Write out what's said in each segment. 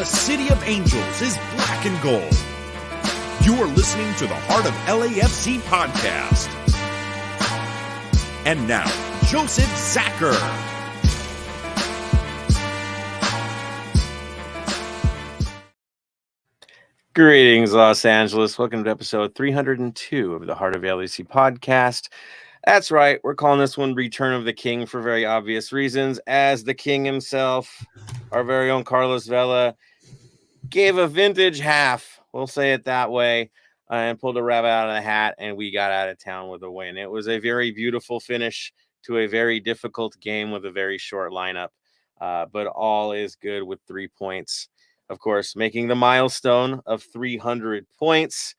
the City of Angels is black and gold. You are listening to the Heart of LAFC podcast. And now, Joseph Zacher. Greetings, Los Angeles. Welcome to episode 302 of the Heart of LAFC podcast. That's right. We're calling this one Return of the King for very obvious reasons, as the king himself, our very own Carlos Vela, gave a vintage half, we'll say it that way, and pulled a rabbit out of the hat, and we got out of town with a win. It was a very beautiful finish to a very difficult game with a very short lineup, but all is good with 3 points. Of course, making the milestone of 300 points.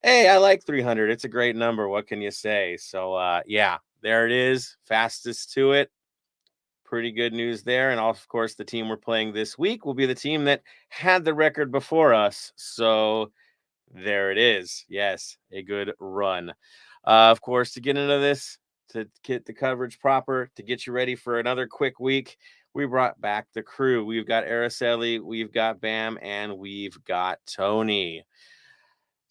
Hey, I like 300. It's a great number. What can you say? So, yeah, there it is. Fastest to it. Pretty good news there. And of course, the team we're playing this week will be the team that had the record before us. So there it is. Yes, a good run. Of course, to get into this, to get the coverage proper, to get you ready for another quick week, we brought back the crew. We've got Araceli, we've got Bam, and we've got Tony.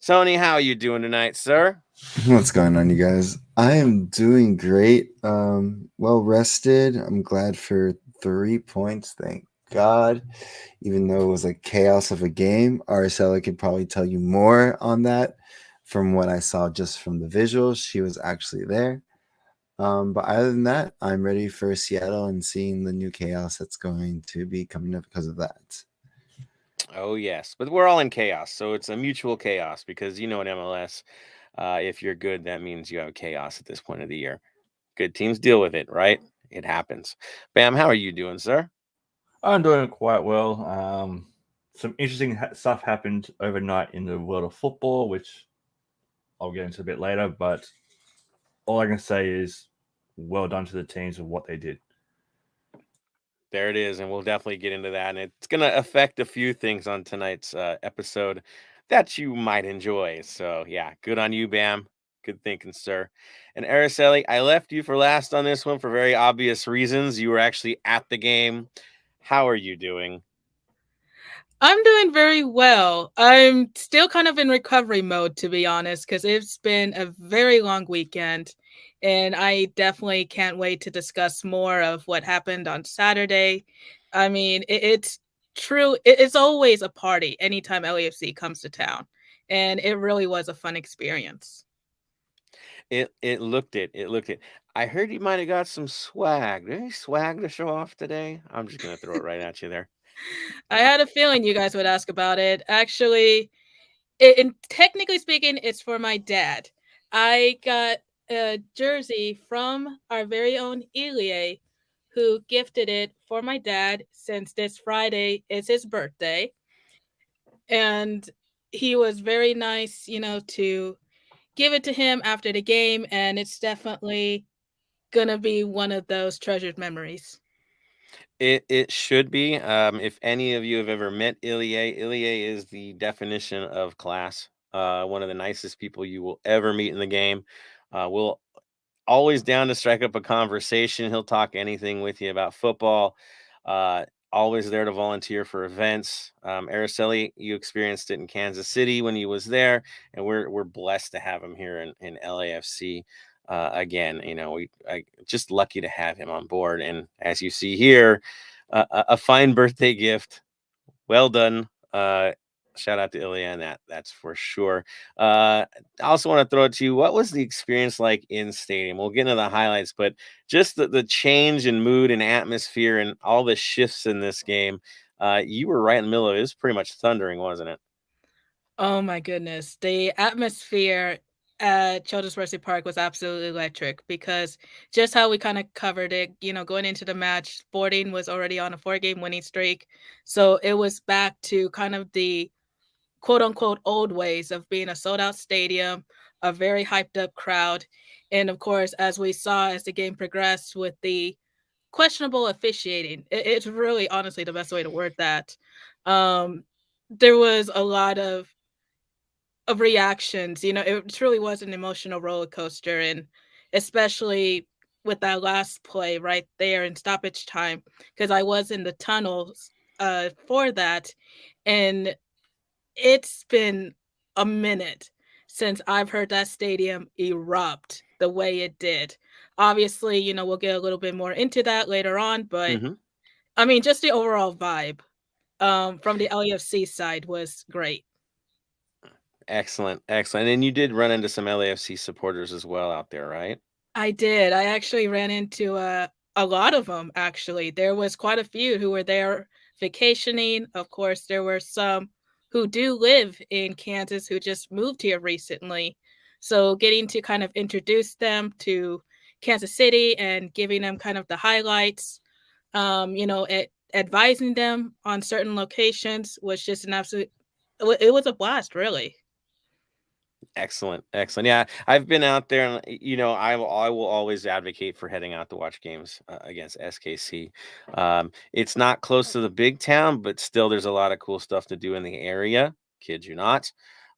Tony, how are you doing tonight, sir? What's going on, you guys? I am doing great. Well rested. I'm glad for 3 points. Thank God. Even though it was like chaos of a game, Araceli could probably tell you more on that from what I saw just from the visuals. She was actually there. But other than that, I'm ready for Seattle and seeing the new chaos that's going to be coming up because of that. Oh, yes. But we're all in chaos. So it's a mutual chaos because, you know, in MLS, if you're good, that means you have chaos at this point of the year. Good teams deal with it, right? It happens. Bam, how are you doing, sir? I'm doing quite well. Some interesting stuff happened overnight in the world of football, which I'll get into a bit later. But all I can say is well done to the teams of what they did. There it is, and we'll definitely get into that. And it's going to affect a few things on tonight's episode that you might enjoy. So, yeah, good on you, Bam. Good thinking, sir. And Araceli, I left you for last on this one for very obvious reasons. You were actually at the game. How are you doing? I'm doing very well. I'm still kind of in recovery mode, to be honest, because it's been a very long weekend. And I definitely can't wait to discuss more of what happened on Saturday. I mean, it's true. It's always a party anytime LAFC comes to town. And it really was a fun experience. It looked it. It looked it. I heard you might have got some swag. Any swag to show off today? I'm just going to throw it right at you there. I had a feeling you guys would ask about it. Actually, technically speaking, it's for my dad. I got a jersey from our very own Ilie, who gifted it for my dad since this Friday is his birthday. And he was very nice, to give it to him after the game. And it's definitely going to be one of those treasured memories. It should be. If any of you have ever met Ilie is the definition of class. One of the nicest people you will ever meet in the game. Will always down to strike up a conversation. He'll talk anything with you about football. Always there to volunteer for events. Araceli, you experienced it in Kansas City when he was there, and we're blessed to have him here in LAFC. Again, I just lucky to have him on board. And as you see here, a fine birthday gift. Well done. Shout out to Ilya on that's for sure. I also want to throw it to you. What was the experience like in stadium? We'll get into the highlights, but just the change in mood and atmosphere and all the shifts in this game. You were right in the middle of it. It was pretty much thundering, wasn't it? Oh my goodness. The atmosphere at Children's Mercy Park was absolutely electric because just how we kind of covered it, going into the match, Sporting was already on a 4-game winning streak. So it was back to kind of the quote unquote old ways of being a sold out stadium, a very hyped up crowd. And of course, as we saw as the game progressed with the questionable officiating, it's really honestly the best way to word that. There was a lot of reactions. It truly was an emotional roller coaster, and especially with that last play right there in stoppage time, because I was in the tunnels for that, and it's been a minute since I've heard that stadium erupt the way it did. Obviously, we'll get a little bit more into that later on, but Mm-hmm. I mean, just the overall vibe from the LAFC side was great. Excellent, excellent. And you did run into some LAFC supporters as well out there, right? I did. I actually ran into a lot of them, actually. There was quite a few who were there vacationing. Of course, there were some who do live in Kansas who just moved here recently. So getting to kind of introduce them to Kansas City and giving them kind of the highlights, advising them on certain locations was just an absolute, it was a blast, really. Excellent, excellent. Yeah, I've been out there, and I will always advocate for heading out to watch games against SKC. It's not close to the big town, but still, there's a lot of cool stuff to do in the area. Kid you not,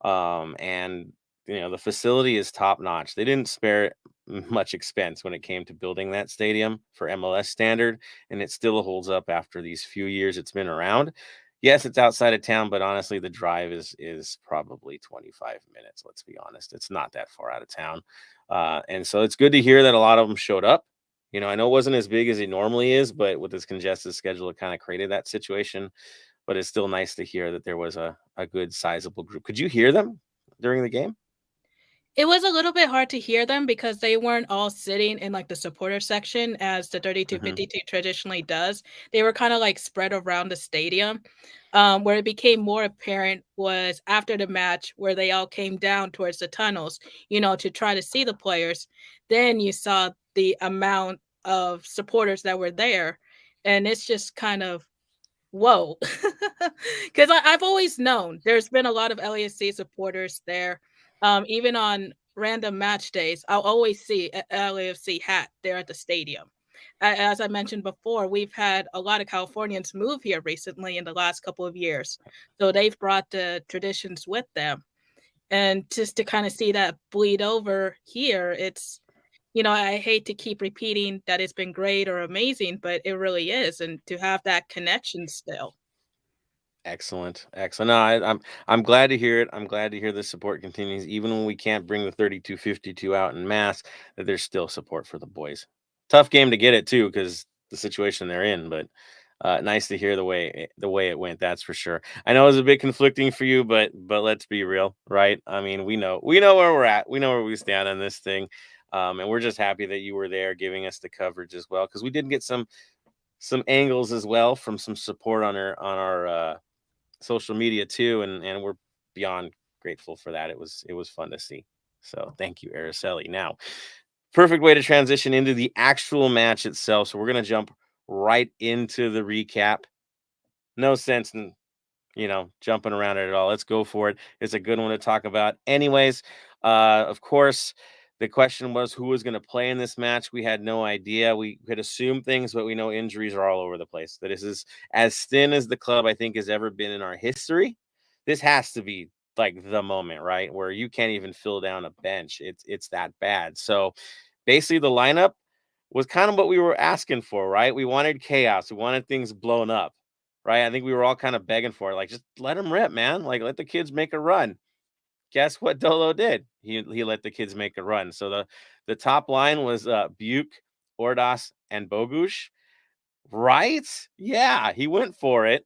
and the facility is top notch. They didn't spare much expense when it came to building that stadium for MLS standard, and it still holds up after these few years it's been around. Yes, it's outside of town, but honestly, the drive is probably 25 minutes. Let's be honest; it's not that far out of town, and so it's good to hear that a lot of them showed up. I know it wasn't as big as it normally is, but with this congested schedule, it kind of created that situation. But it's still nice to hear that there was a good sizable group. Could you hear them during the game? It was a little bit hard to hear them because they weren't all sitting in, like, the supporter section as the Hmm. 3252 traditionally does. They were kinda, like, spread around the stadium. Where it became more apparent was after the match where they all came down towards the tunnels, to try to see the players. Then you saw the amount of supporters that were there, and it's just kind of whoa. 'Cause I've always known there's been a lot of LAFC supporters there. Even on random match days, I'll always see a LAFC hat there at the stadium. As I mentioned before, we've had a lot of Californians move here recently in the last couple of years. So they've brought the traditions with them. And just to kind of see that bleed over here, I hate to keep repeating that it's been great or amazing, but it really is. And to have that connection still. Excellent, excellent. No, I'm glad to hear it. I'm glad to hear the support continues, even when we can't bring the 3252 out in mass. That there's still support for the boys. Tough game to get it too, because the situation they're in. But nice to hear the way it went. That's for sure. I know it was a bit conflicting for you, but let's be real, right? I mean, we know where we're at. We know where we stand on this thing, and we're just happy that you were there, giving us the coverage as well, because we did get some angles as well from some support on our social media too, and we're beyond grateful for that. It was fun to see. So thank you, Araceli. Now, perfect way to transition into the actual match itself. So we're gonna jump right into the recap. No sense in jumping around it at all. Let's go for it. It's a good one to talk about. Anyways, of course, the question was who was going to play in this match. We had no idea. We could assume things, but we know injuries are all over the place. That this is as thin as the club I think has ever been in our history. This has to be like the moment, right? Where you can't even fill down a bench. It's that bad. So basically the lineup was kind of what we were asking for, right? We wanted chaos. We wanted things blown up, right? I think we were all kind of begging for it. Like, just let them rip, man. Like, let the kids make a run. Guess what Dolo did? He let the kids make a run. So the top line was Buke, Ordas, and Bogush, right? Yeah, he went for it.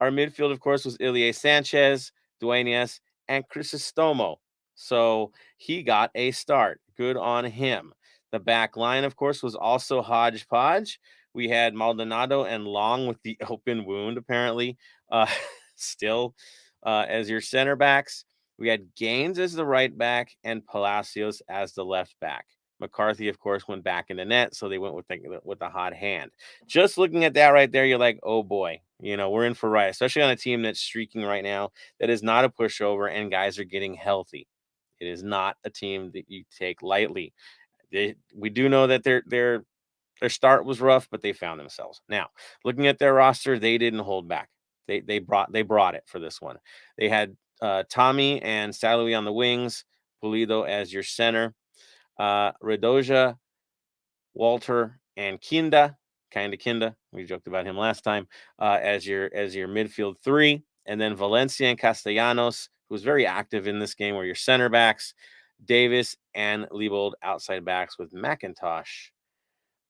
Our midfield, of course, was Ilie Sanchez, Duenas, and Crisostomo. So he got a start. Good on him. The back line, of course, was also hodgepodge. We had Maldonado and Long with the open wound, apparently, uh, still as your center backs. We had Gaines as the right back and Palacios as the left back. McCarthy, of course, went back in the net, so they went with the hot hand. Just looking at that right there, you're like, oh boy, we're in for right, especially on a team that's streaking right now, that is not a pushover, and guys are getting healthy. It is not a team that you take lightly. We do know that their start was rough, but they found themselves. Now, looking at their roster, they didn't hold back. They brought it for this one. They had Tommy and Salui on the wings, Pulido as your center, Redoja, Walter, and Kinda Kinda. We joked about him last time as your midfield three, and then Valencia and Castellanos, who's very active in this game, were your center backs. Davis and Liebold outside backs with McIntosh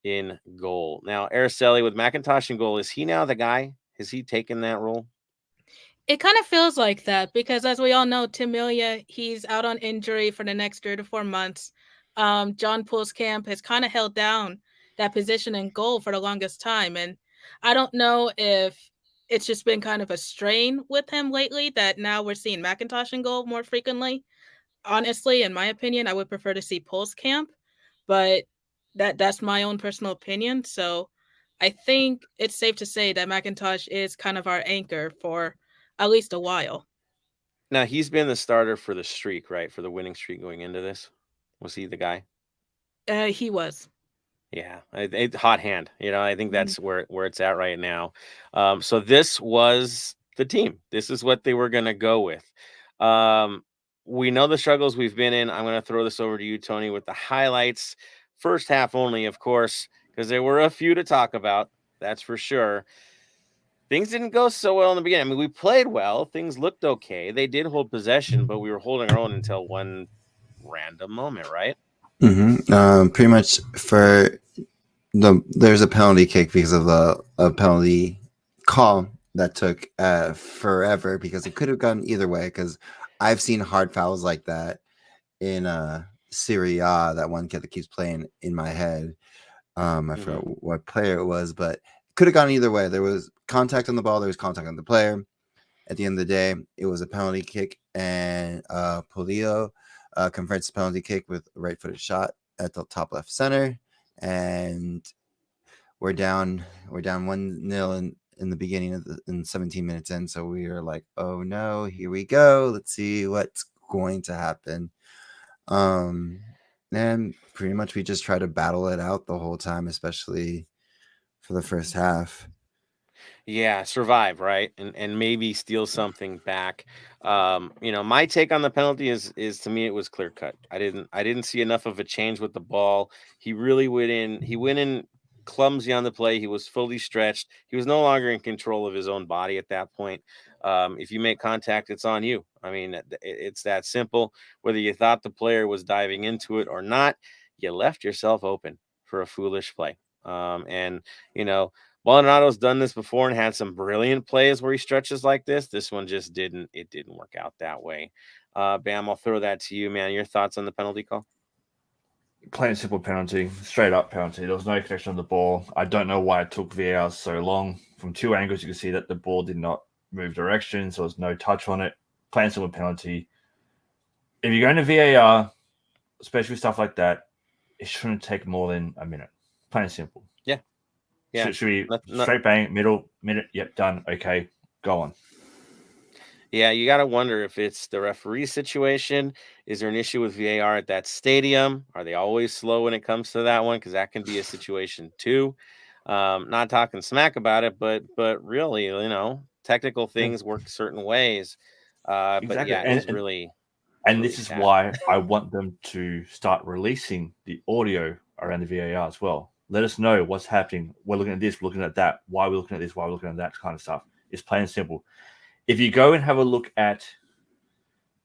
in goal. Now, Araceli with McIntosh in goal, is he now the guy? Has he taken that role? It kind of feels like that because, as we all know, Tim Melia, he's out on injury for the next 3 to 4 months. John Pulskamp has kind of held down that position in goal for the longest time. And I don't know if it's just been kind of a strain with him lately that now we're seeing McIntosh in goal more frequently. Honestly, in my opinion, I would prefer to see Pulskamp, but that's my own personal opinion. So I think it's safe to say that McIntosh is kind of our anchor for at least a while. Now, he's been the starter for the streak, right? For the winning streak going into this. Was he the guy? He was. Yeah, hot hand. I think Mhm. that's where it's at right now. So this was the team. This is what they were going to go with. We know the struggles we've been in. I'm going to throw this over to you, Tony, with the highlights. First half only, of course, because there were a few to talk about. That's for sure. Things didn't go so well in the beginning. I mean, we played well. Things looked okay. They did hold possession, but we were holding our own until one random moment, right? Pretty much there's a penalty kick because of a penalty call that took forever because it could have gone either way. Because I've seen hard fouls like that in Serie A. That one kid that keeps playing in my head. I forgot what player it was, but it could have gone either way. There was contact on the ball. There was contact on the player. At the end of the day, it was a penalty kick, and Polillo converts the penalty kick with a right-footed shot at the top left center, and we're down 1-0 in the beginning in 17 minutes in. So we were like, oh no, here we go. Let's see what's going to happen. And pretty much we just try to battle it out the whole time, especially for the first half. Yeah, survive, right? And maybe steal something back. My take on the penalty is to me it was clear cut. I didn't see enough of a change with the ball. He went in clumsy on the play. He was fully stretched. He was no longer in control of his own body at that point. If you make contact, it's on you. I mean, it's that simple. Whether you thought the player was diving into it or not, you left yourself open for a foolish play. And Baldonado's done this before and had some brilliant plays where he stretches like this. This one just didn't work out that way. Bam, I'll throw that to you, man. Your thoughts on the penalty call? Plain and simple penalty, straight up penalty. There was no connection on the ball. I don't know why it took VAR so long. From two angles, you can see that the ball did not move direction, so there was no touch on it. Plain and simple penalty. If you're going to VAR, especially stuff like that, it shouldn't take more than a minute. Plain and simple. Yeah. Should we straight bang, middle, minute, yep, done. Okay, go on. Yeah, you got to wonder if it's the referee situation. Is there an issue with VAR at that stadium? Are they always slow when it comes to that one? Because that can be a situation too. Not talking smack about it, but really, technical things work certain ways. Exactly. But yeah, it's really. And this is why I want them to start releasing the audio around the VAR as well. Let us know what's happening. We're looking at this, we're looking at that. Why are we looking at this? Why are we looking at that kind of stuff? It's plain and simple. If you go and have a look at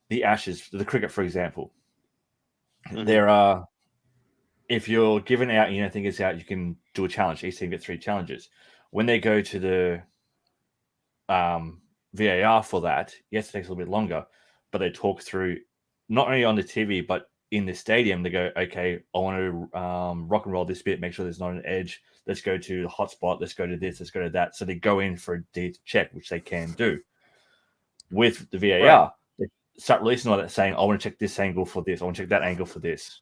the Ashes, the cricket, for example, there are, if you're given out and you don't think it's out, you can do a challenge. Each team gets 3 challenges. When they go to the VAR for that, yes, it takes a little bit longer, but they talk through not only on the TV, but in the stadium. They go, okay, I want to rock and roll this bit, make sure there's not an edge. Let's go to the hotspot. Let's go to this. Let's go to that. So they go in for a deep check, which they can do. With the VAR, right, they start releasing all that saying, I want to check this angle for this. I want to check that angle for this.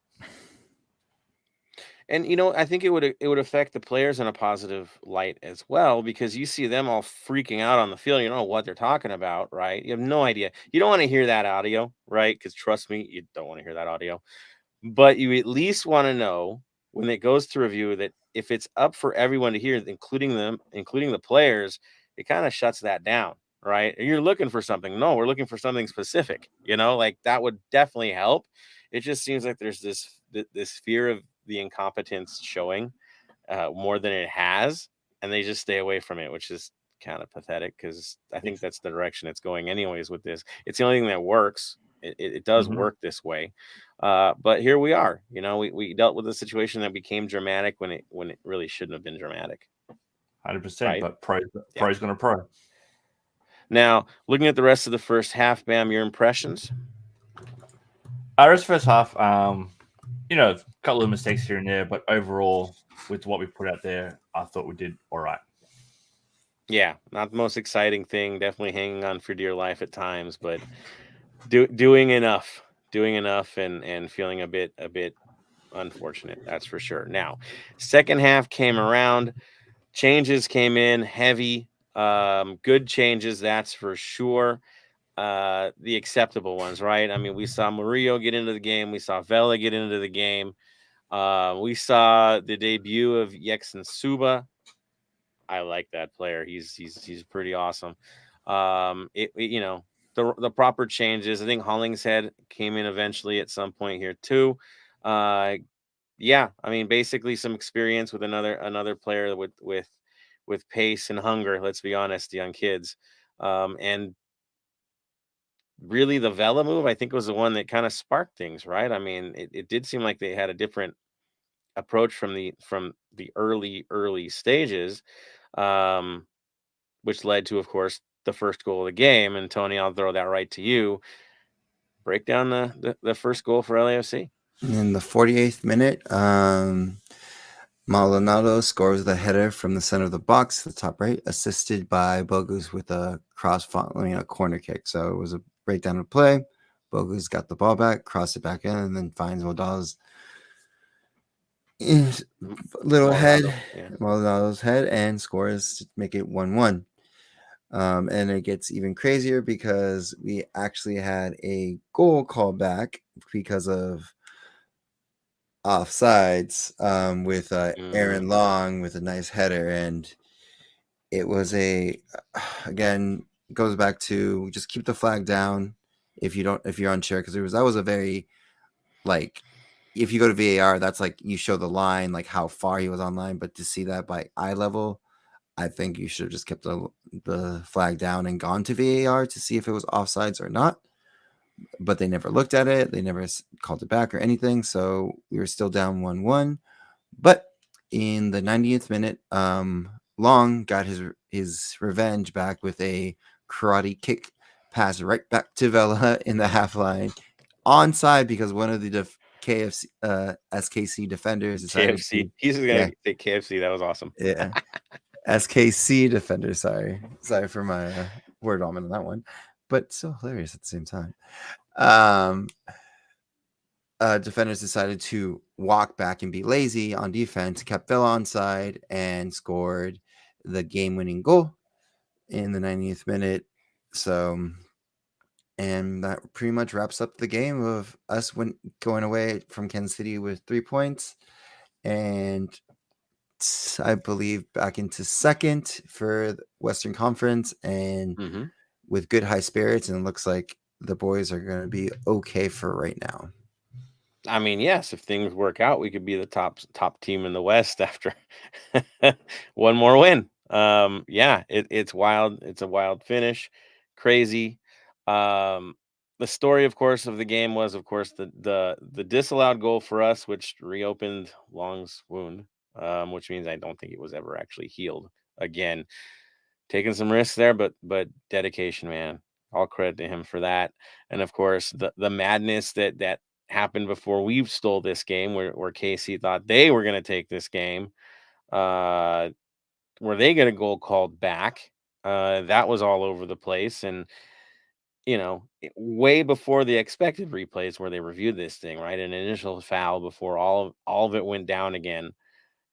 And I think it would affect the players in a positive light as well, because you see them all freaking out on the field. You don't know what they're talking about, right? You have no idea. You don't want to hear that audio, right? Because trust me, you don't want to hear that audio. But you at least want to know when it goes to review that if it's up for everyone to hear, including the players, it kind of shuts that down, right? And you're looking for something. No, we're looking for something specific. Like that would definitely help. It just seems like there's this fear of the incompetence showing more than it has, and they just stay away from it, which is kind of pathetic because I think that's the direction it's going anyways with this. It's the only thing that works. It does work this way. But here we are. We dealt with a situation that became dramatic when it really shouldn't have been dramatic. 100%, Right? but pro's gonna pro. Now, looking at the rest of the first half, Bam, your impressions? Rest first half, a couple of mistakes here and there, but overall, with what we put out there, I thought we did all right. Yeah, not the most exciting thing. Definitely hanging on for dear life at times, but doing enough, and feeling a bit unfortunate. That's for sure. Now, second half came around. Changes came in heavy. Good changes, that's for sure. The acceptable ones, right? I mean, we saw Murillo get into the game. We saw Vela get into the game. We saw the debut of Yekson Suba. I like that player. He's pretty awesome. The proper changes. I think Hollingshead came in eventually at some point here too. Yeah, I mean, basically some experience with another player with pace and hunger. Let's be honest, young kids, and really the Vela move, I think, was the one that kind of sparked things, right? I mean, it did seem like they had a different approach from the early stages, which led to, of course, the first goal of the game. And Tony, I'll throw that right to you. Break down the first goal for LAFC. In the 48th minute, Maldonado scores the header from the center of the box to the top right, assisted by Bogus with a a corner kick. So it was a breakdown of play. Bogus got the ball back, crossed it back in, and then finds Maldonado's Maldonado's head, and scores to make it 1-1. And it gets even crazier because we actually had a goal called back because of offsides with Aaron Long with a nice header, and it was again goes back to just keep the flag down if you're unsure, because that was a very, like, if you go to VAR, that's like you show the line, like how far he was online, but to see that by eye level, I think you should have just kept the flag down and gone to VAR to see if it was offsides or not. But they never looked at it. They never called it back or anything. So we were still down 1-1. But in the 90th minute, Long got his revenge back with a karate kick pass right back to Vela in the half line, onside, because one of the SKC defenders decided KFC. He's going to say KFC. That was awesome. Yeah. SKC defender. Sorry for my word vomit on that one, but so hilarious at the same time. Defenders decided to walk back and be lazy on defense, kept Vela onside, and scored the game-winning goal in the 90th minute. So, and that pretty much wraps up the game of us going away from Kansas City with 3 points, and I believe back into second for the Western Conference, and with good high spirits, and it looks like the boys are going to be okay for right now. I mean, yes, if things work out, we could be the top team in the West after one more win. Yeah, it's wild. It's a wild finish, crazy. The story, of course, of the game was, of course, the disallowed goal for us, which reopened Long's wound, which means I don't think it was ever actually healed again. Taking some risks there, but dedication, man. All credit to him for that. And of course, the madness that happened before we stole this game, where KC thought they were going to take this game, where they get a goal called back. That was all over the place, and way before the expected replays where they reviewed this thing, right? An initial foul before all of it went down again.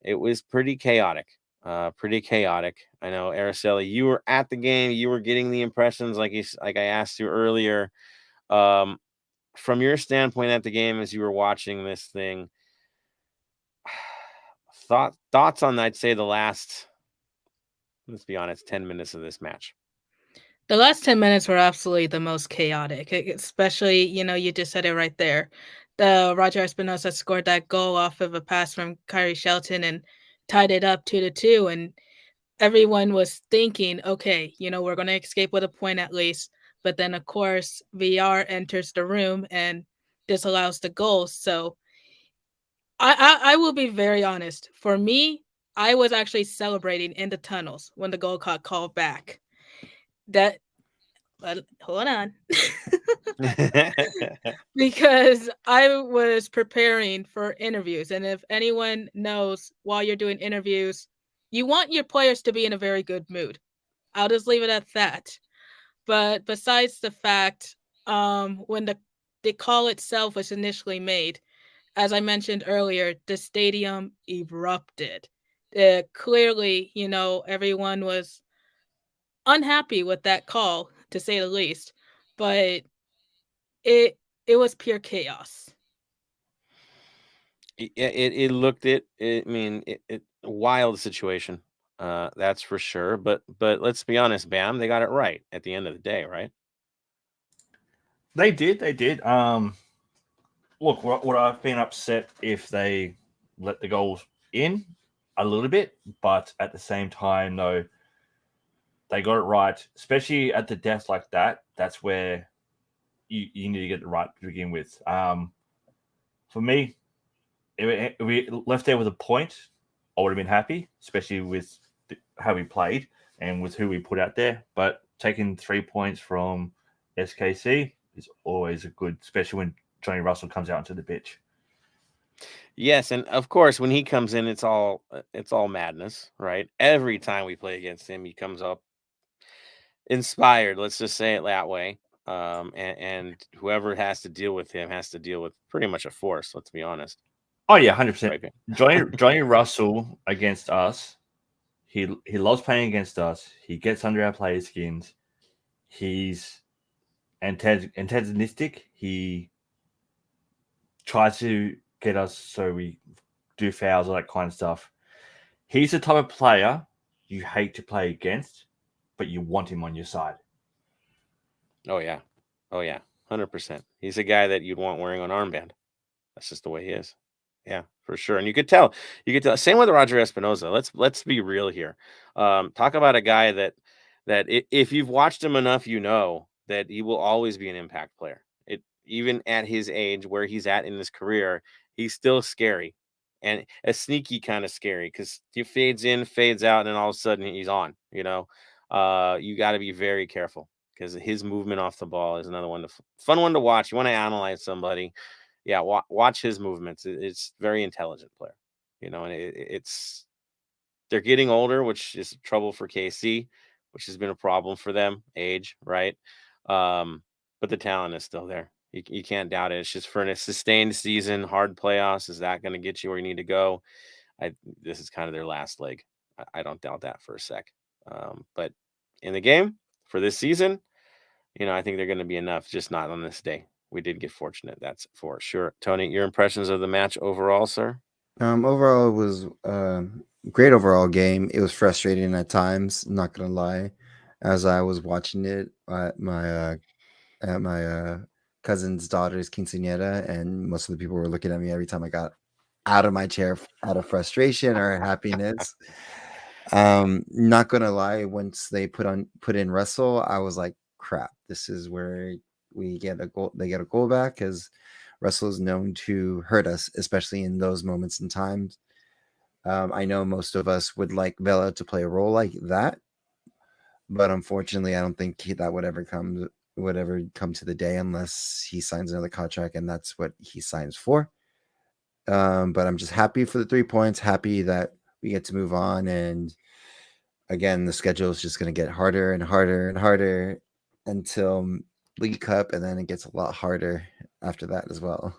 It was pretty chaotic. I know, Araceli, you were at the game. You were getting the impressions, like I asked you earlier. From your standpoint at the game as you were watching this thing, thoughts on, I'd say, the last, let's be honest, 10 minutes of this match? The last 10 minutes were absolutely the most chaotic, especially, you just said it right there. The Roger Espinosa scored that goal off of a pass from Kyrie Shelton, and tied it up 2-2, and everyone was thinking, okay, we're going to escape with a point at least. But then, of course, VR enters the room and disallows the goal. So I will be very honest. For me, I was actually celebrating in the tunnels when the goal got called back. That, but hold on. Because I was preparing for interviews. And if anyone knows, while you're doing interviews, you want your players to be in a very good mood. I'll just leave it at that. But besides the fact, when the call itself was initially made, as I mentioned earlier, the stadium erupted. Clearly, everyone was unhappy with that call, to say the least. But it it was pure chaos. It looked it. I mean, it wild situation. That's for sure. But let's be honest, Bam, they got it right at the end of the day, right? They did. Look, would I've been upset if they let the goals in a little bit, but at the same time, though, they got it right, especially at the depth like that. That's where you need to get it right to begin with. For me, if we left there with a point, I would have been happy, especially with how we played and with who we put out there. But taking 3 points from SKC is always a good, especially when Johnny Russell comes out onto the pitch. Yes, and of course, when he comes in, it's all madness, right? Every time we play against him, he comes up inspired. Let's just say it that way. And whoever has to deal with him has to deal with pretty much a force. Let's be honest. Oh yeah, 100%. Right, Johnny Russell against us. He loves playing against us. He gets under our players' skins. He's antagonistic. He tries to get us so we do fouls, all that kind of stuff. He's the type of player you hate to play against, but you want him on your side. Oh yeah, 100%. He's a guy that you'd want wearing an armband. That's just the way he is. Yeah, for sure. And you could tell. Same with Roger Espinoza. Let's be real here. Talk about a guy that if you've watched him enough, you know that he will always be an impact player. Even at his age, where he's at in his career, he's still scary and a sneaky kind of scary because he fades in, fades out, and then all of a sudden he's on. You got to be very careful because his movement off the ball is another fun one to watch. You want to analyze somebody. Yeah, watch his movements. It's very intelligent player, and it's they're getting older, which is trouble for KC, which has been a problem for them, age, right? But the talent is still there. You can't doubt it. It's just for a sustained season, hard playoffs. Is that going to get you where you need to go? This is kind of their last leg. I don't doubt that for a sec. But in the game for this season, I think they're going to be enough, just not on this day. We did get fortunate, that's for sure. Tony, your impressions of the match overall, sir? Overall, it was great overall game. It was frustrating at times, not gonna lie. As I was watching it at my cousin's daughter's quinceañera, and most of the people were looking at me every time I got out of my chair out of frustration or happiness. Not gonna lie, once they put in Russell, I was like, crap, this is where we get a goal. They get a goal back because Russell is known to hurt us, especially in those moments and times. I know most of us would like Vela to play a role like that, but unfortunately, I don't think that would ever come to the day unless he signs another contract, and that's what he signs for. But I'm just happy for the 3 points, happy that we get to move on. And again, the schedule is just going to get harder and harder and harder until League Cup, and then it gets a lot harder after that as well.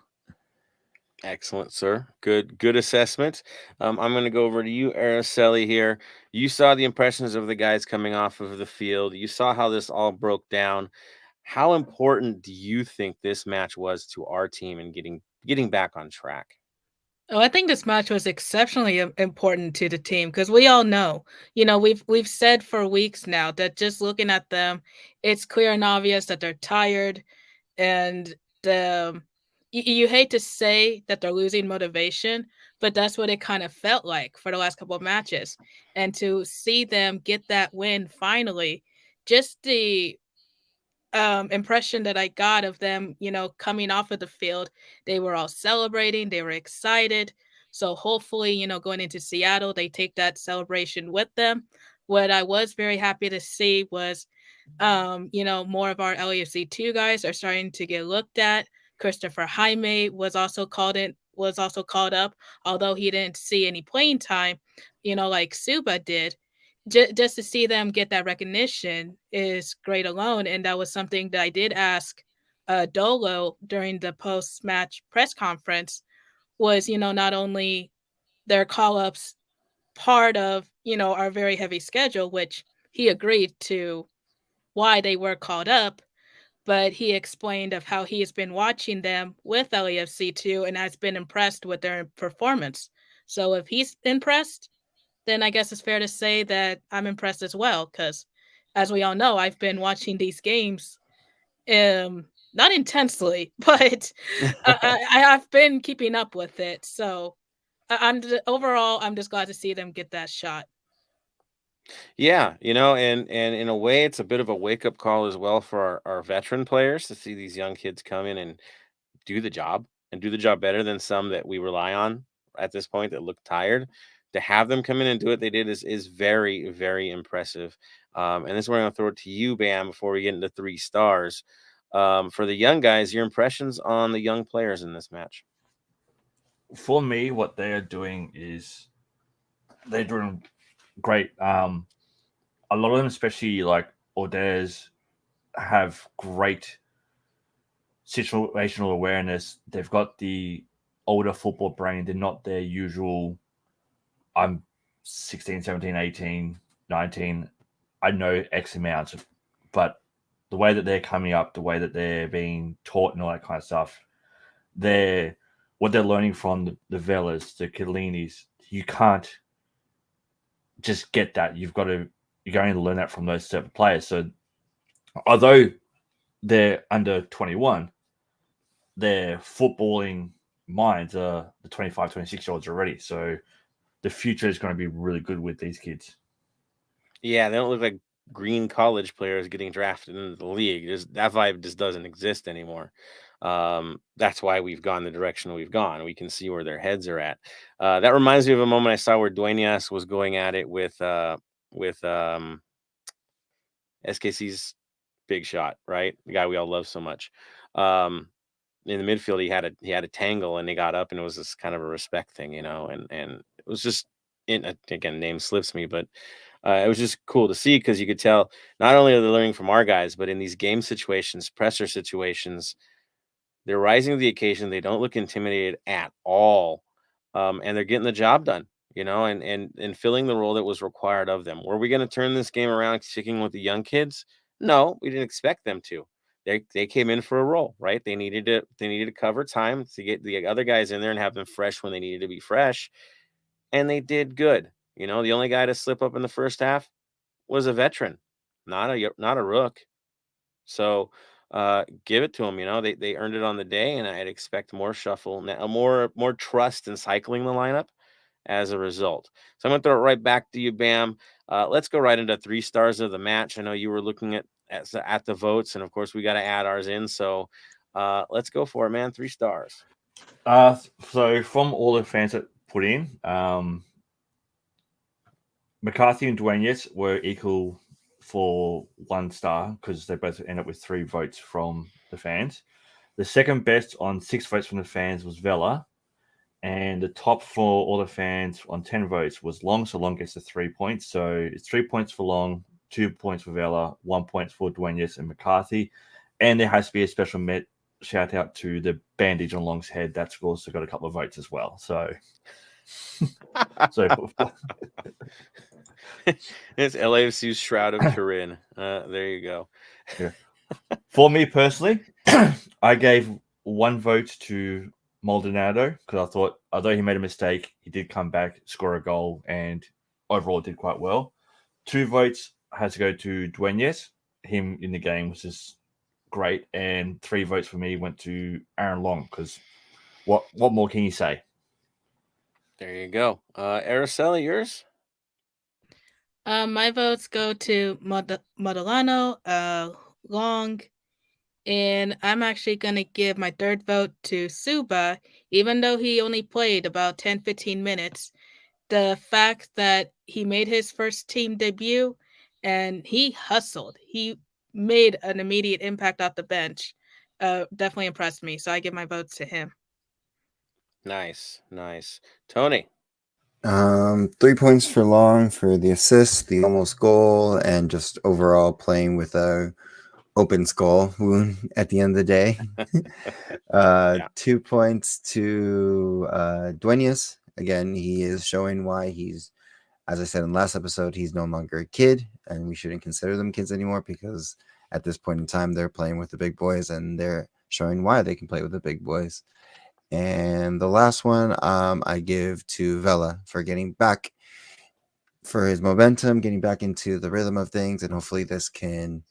Excellent, sir. Good assessment. I'm going to go over to you, Araceli, here. You saw the impressions of the guys coming off of the field. You saw how this all broke down. How important do you think this match was to our team in getting back on track? Oh, I think this match was exceptionally important to the team because we all know, we've said for weeks now that just looking at them, it's clear and obvious that they're tired, and you hate to say that they're losing motivation, but that's what it kind of felt like for the last couple of matches. And to see them get that win finally, just the impression that I got of them, coming off of the field, they were all celebrating, they were excited. So hopefully, going into Seattle, they take that celebration with them. What I was very happy to see was, more of our LAFC2 guys are starting to get looked at. Christopher Jaime was also called up, although he didn't see any playing time, like Suba did. Just to see them get that recognition is great alone. And that was something that I did ask Dolo during the post-match press conference was, not only their call-ups part of, our very heavy schedule, which he agreed to why they were called up, but he explained of how he has been watching them with LAFC2 and has been impressed with their performance. So if he's impressed, then I guess it's fair to say that I'm impressed as well, because as we all know, I've been watching these games, not intensely, but I have been keeping up with it. So overall, I'm just glad to see them get that shot. Yeah, and in a way, it's a bit of a wake up call as well for our veteran players to see these young kids come in and do the job better than some that we rely on at this point that look tired. To have them come in and do what they did is very, very impressive. And this is where I'm going to throw it to you, Bam, before we get into 3 stars. For the young guys, your impressions on the young players in this match? For me, what they are doing is they're doing great. A lot of them, especially like Ordez, have great situational awareness. They've got the older football brain. They're not their usual, I'm 16, 17, 18, 19. I know X amount. But the way that they're coming up, the way that they're being taught and all that kind of stuff, what they're learning from the Velas, the Chiellinis, you can't just get that. You're going to learn that from those certain players. So although they're under 21, their footballing minds are the 25, 26-year-olds already. So the future is going to be really good with these kids. Yeah, they don't look like green college players getting drafted into the league. That vibe just doesn't exist anymore. That's why we've gone the direction we've gone. We can see where their heads are at. That reminds me of a moment I saw where Duenas was going at it with SKC's big shot, right? The guy we all love so much. In the midfield, he had a tangle, and they got up, and it was this kind of a respect thing, and it was just, again, name slips me, but it was just cool to see, because you could tell not only are they learning from our guys, but in these game situations, presser situations, they're rising to the occasion. They don't look intimidated at all, and they're getting the job done, and filling the role that was required of them. Were we going to turn this game around, sticking with the young kids? No, we didn't expect them to. They came in for a role, right? They needed to cover time to get the other guys in there and have them fresh when they needed to be fresh, and they did good. The only guy to slip up in the first half was a veteran, not a rook. So give it to them. They earned it on the day, and I'd expect more shuffle, more trust in cycling the lineup as a result. So I'm going to throw it right back to you, Bam. Let's go right into 3 stars of the match. I know you were looking at the votes, and of course we got to add ours in. So let's go for it, man. 3 stars. So from all the fans that put in, McCarthy and Duenas were equal for 1 star because they both ended up with 3 votes from the fans. The second best on 6 votes from the fans was Vela. And the top for all the fans on 10 votes was Long. So Long gets the 3 points. So it's 3 points for Long, 2 points for Vela, 1 point for Duenas and McCarthy. And there has to be a special shout out to the bandage on Long's head. That's also got a couple of votes as well. So it's LAFC's Shroud of Turin. There you go. Yeah. For me personally, I gave 1 vote to Maldonado because I thought, although he made a mistake, he did come back, score a goal, and overall did quite well. 2 votes has to go to Duenas. Him in the game was just great, and 3 votes for me went to Aaron Long because what more can you say? There you go. Araceli, yours? My votes go to Modelano, Long, and I'm actually going to give my third vote to Suba, even though he only played about 10-15 minutes. The fact that he made his first team debut and he hustled, he made an immediate impact off the bench, definitely impressed me. So I give my votes to him. Nice. Tony? 3 points for Long for the assist, the almost goal, and just overall playing with a open skull wound at the end of the day. 2 points to Duenas. Again, he is showing why he's, as I said in the last episode, he's no longer a kid, and we shouldn't consider them kids anymore because at this point in time, they're playing with the big boys, and they're showing why they can play with the big boys. And the last one, I give to Vela for getting back, for his momentum, getting back into the rhythm of things, and hopefully this can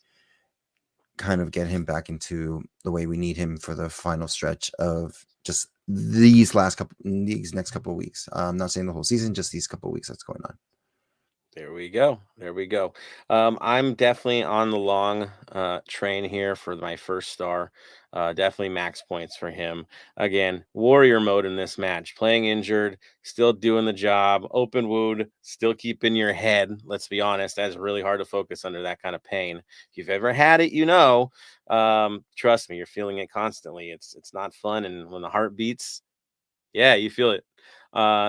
kind of get him back into the way we need him for the final stretch of just these next couple of weeks. I'm not saying the whole season, just these couple of weeks that's going on. There we go. I'm definitely on the Long train here for my first star. Definitely max points for him. Again, warrior mode in this match. Playing injured, still doing the job. Open wound, still keeping your head. Let's be honest, that's really hard to focus under that kind of pain. If you've ever had it, trust me, you're feeling it constantly. It's not fun, and when the heart beats, yeah, you feel it.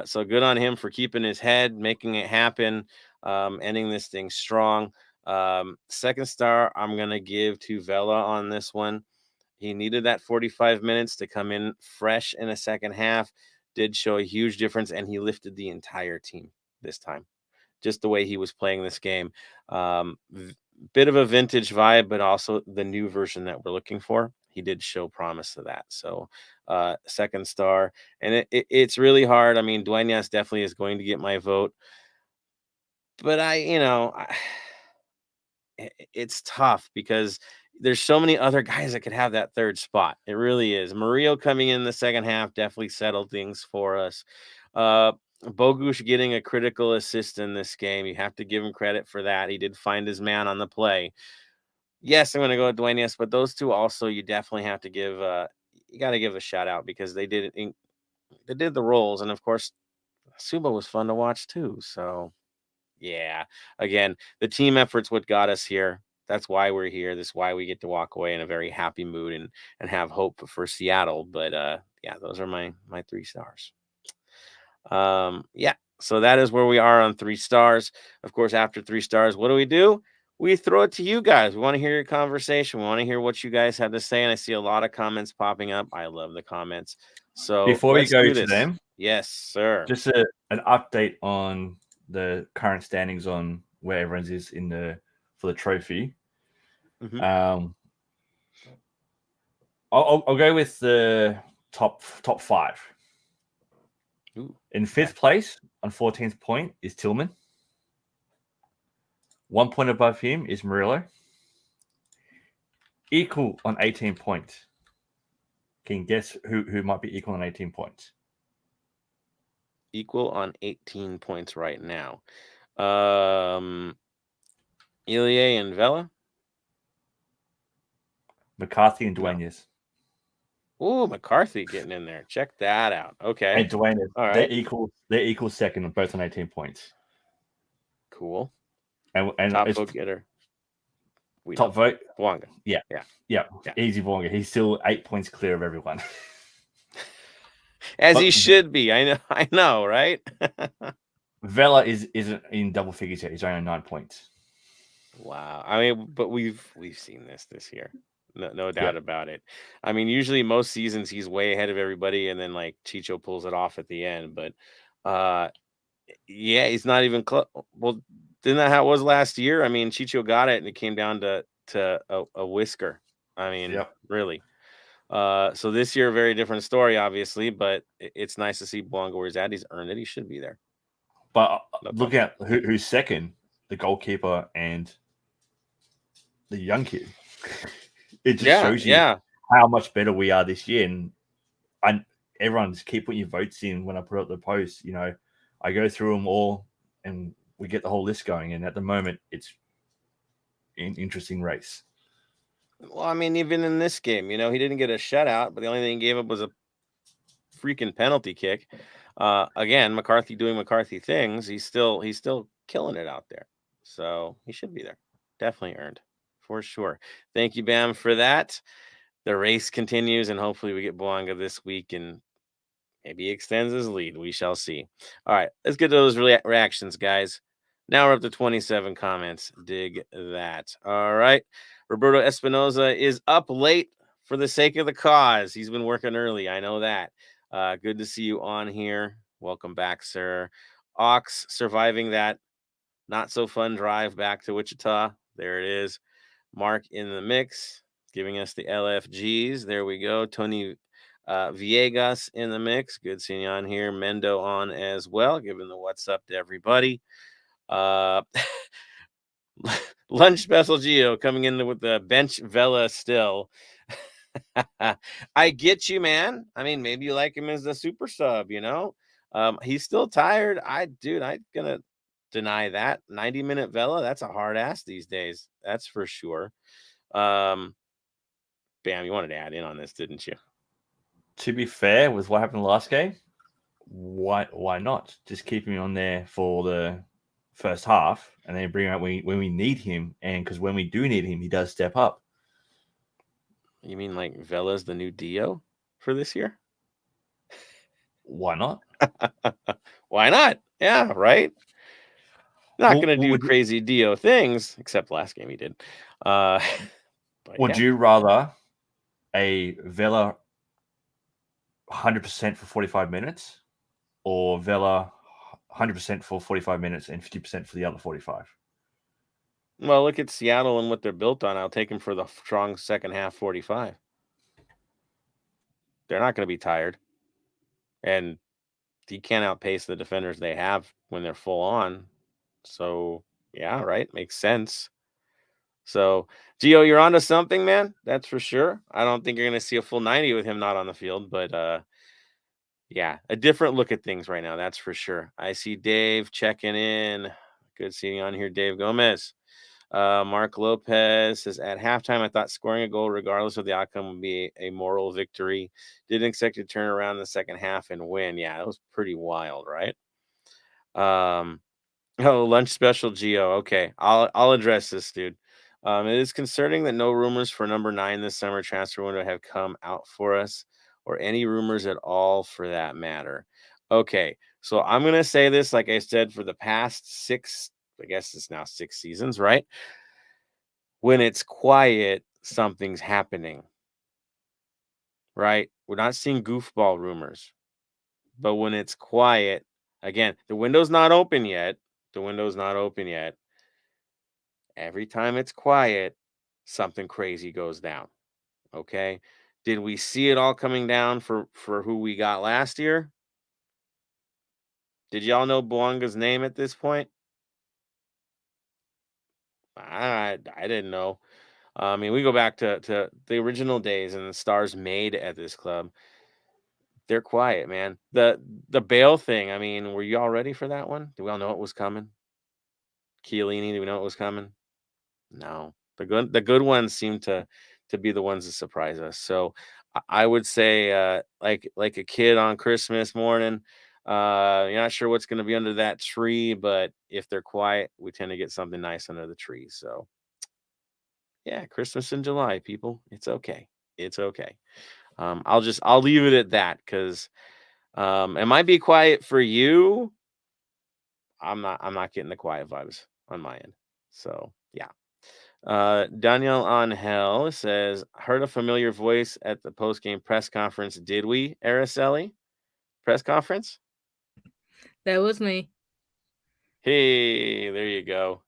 So good on him for keeping his head, making it happen, ending this thing strong. Second star, I'm going to give to Vela on this one. He needed that 45 minutes to come in fresh in a second half, did show a huge difference, and he lifted the entire team this time. Just the way he was playing this game. Bit of a vintage vibe, but also the new version that we're looking for. He did show promise of that. So second star. And it's really hard. I mean, Duenas definitely is going to get my vote. But it's tough because there's so many other guys that could have that third spot. It really is. Murillo coming in the second half definitely settled things for us. Bogusz getting a critical assist in this game. You have to give him credit for that. He did find his man on the play. Yes, I'm going to go with Duenas, but those two also you definitely have to give you got to give a shout out because they did the roles, and of course Suba was fun to watch too. So yeah, again, the team effort's what got us here. That's why we're here. That's why we get to walk away in a very happy mood and have hope for Seattle. But yeah, those are my 3 stars. Yeah, so that is where we are on 3 stars. Of course, after 3 stars, what do? We throw it to you guys. We want to hear your conversation. We want to hear what you guys have to say. And I see a lot of comments popping up. I love the comments. So before we go do to this. them, yes, sir. Just an update on the current standings on where everyone's is for the trophy. Mm-hmm. I'll go with the top 5. Ooh, in 5th place on 14th point is Tillman. 1 point above him is Murillo. Equal on 18 points. Can you guess who might be equal on 18 points? Equal on 18 points right now. Ilie and Vela? McCarthy and Duenas. Oh, McCarthy getting in there. Check that out. Okay. And Duenas. All right. They're equal second, both on 18 points. Cool. And top vote getter. Top vote? Bwanga. Yeah. Easy Bwanga. He's still 8 points clear of everyone. He should be. I know, right? Vela isn't in double figures yet. He's only on 9 points. Wow. I mean, but we've seen this year. No doubt about it. I mean, usually most seasons he's way ahead of everybody, and then like Chicho pulls it off at the end. But yeah, he's not even close. Well, isn't that how it was last year? I mean, Chicho got it, and it came down to a whisker. I mean, really. So this year, a very different story, obviously, but it's nice to see Bwanga where he's at. He's earned it. He should be there. But look at who's second, the goalkeeper and the young kid. It just shows you how much better we are this year. And everyone just keep putting your votes in when I put up the post. You know, I go through them all and we get the whole list going. And at the moment, it's an interesting race. Well, I mean, even in this game, he didn't get a shutout, but the only thing he gave up was a freaking penalty kick. Again, McCarthy doing McCarthy things. He's still killing it out there. So he should be there. Definitely earned, for sure. Thank you, Bam, for that. The race continues, and hopefully we get Bouanga this week and maybe he extends his lead. We shall see. All right, let's get to those reactions, guys. Now we're up to 27 comments. Dig that. All right. Roberto Espinoza is up late for the sake of the cause. He's been working early. I know that. Good to see you on here. Welcome back, sir. Ox surviving that not so fun drive back to Wichita. There it is. Mark in the mix, giving us the LFGs. There we go. Tony Villegas in the mix. Good seeing you on here. Mendo on as well, giving the what's up to everybody. Lunch special Geo coming in with the bench Vela still. I get you, man. I mean, maybe you like him as the super sub, he's still tired. I'm gonna deny that. 90-minute Vela, that's a hard ass these days. That's for sure. Bam, you wanted to add in on this, didn't you? To be fair, with what happened last game, why not just keep him on there for the first half and then bring him out when we need him? And because when we do need him, he does step up. You mean like Vela's the new Dio for this year? Why not? Why not? Yeah, right. Not going to do crazy Dio things, except last game he did. Would you rather a Vela 100% for 45 minutes or Vela 100% for 45 minutes and 50% for the other 45? Well, look at Seattle and what they're built on. I'll take him for the strong second half 45. They're not going to be tired. And he can't outpace the defenders they have when they're full on. So, yeah, right. Makes sense. So, Gio, you're onto something, man. That's for sure. I don't think you're going to see a full 90 with him not on the field, but yeah, a different look at things right now. That's for sure. I see Dave checking in. Good seeing you on here, Dave Gomez. Mark Lopez says, at halftime, I thought scoring a goal, regardless of the outcome, would be a moral victory. Didn't expect to turn around in the second half and win. Yeah, it was pretty wild, right? Lunch special, Gio. Okay, I'll address this, dude. It is concerning that no rumors for number 9 this summer transfer window have come out for us, or any rumors at all for that matter. Okay, so I'm going to say this, like I said, for the past 6, I guess it's now 6 seasons, right? When it's quiet, something's happening, right? We're not seeing goofball rumors, but when it's quiet, again, the window's not open yet. Every time it's quiet, something crazy goes down. Okay. Did we see it all coming down for who we got last year? Did y'all know Bouanga's name at this point? I didn't know. I mean, we go back to the original days and the stars made at this club. They're quiet, man. The Bale thing, I mean, were you all ready for that one? Do we all know it was coming? Chiellini, do we know it was coming? No. The good ones seem to be the ones that surprise us. So I would say like a kid on Christmas morning, you're not sure what's going to be under that tree, but if they're quiet, we tend to get something nice under the tree. So yeah, Christmas in July, people. It's okay. It's okay. I'll leave it at that because it might be quiet for you. I'm not getting the quiet vibes on my end. So yeah. Daniel Angel says, heard a familiar voice at the post-game press conference. Did we, Araceli? Press conference? That was me. Hey, there you go.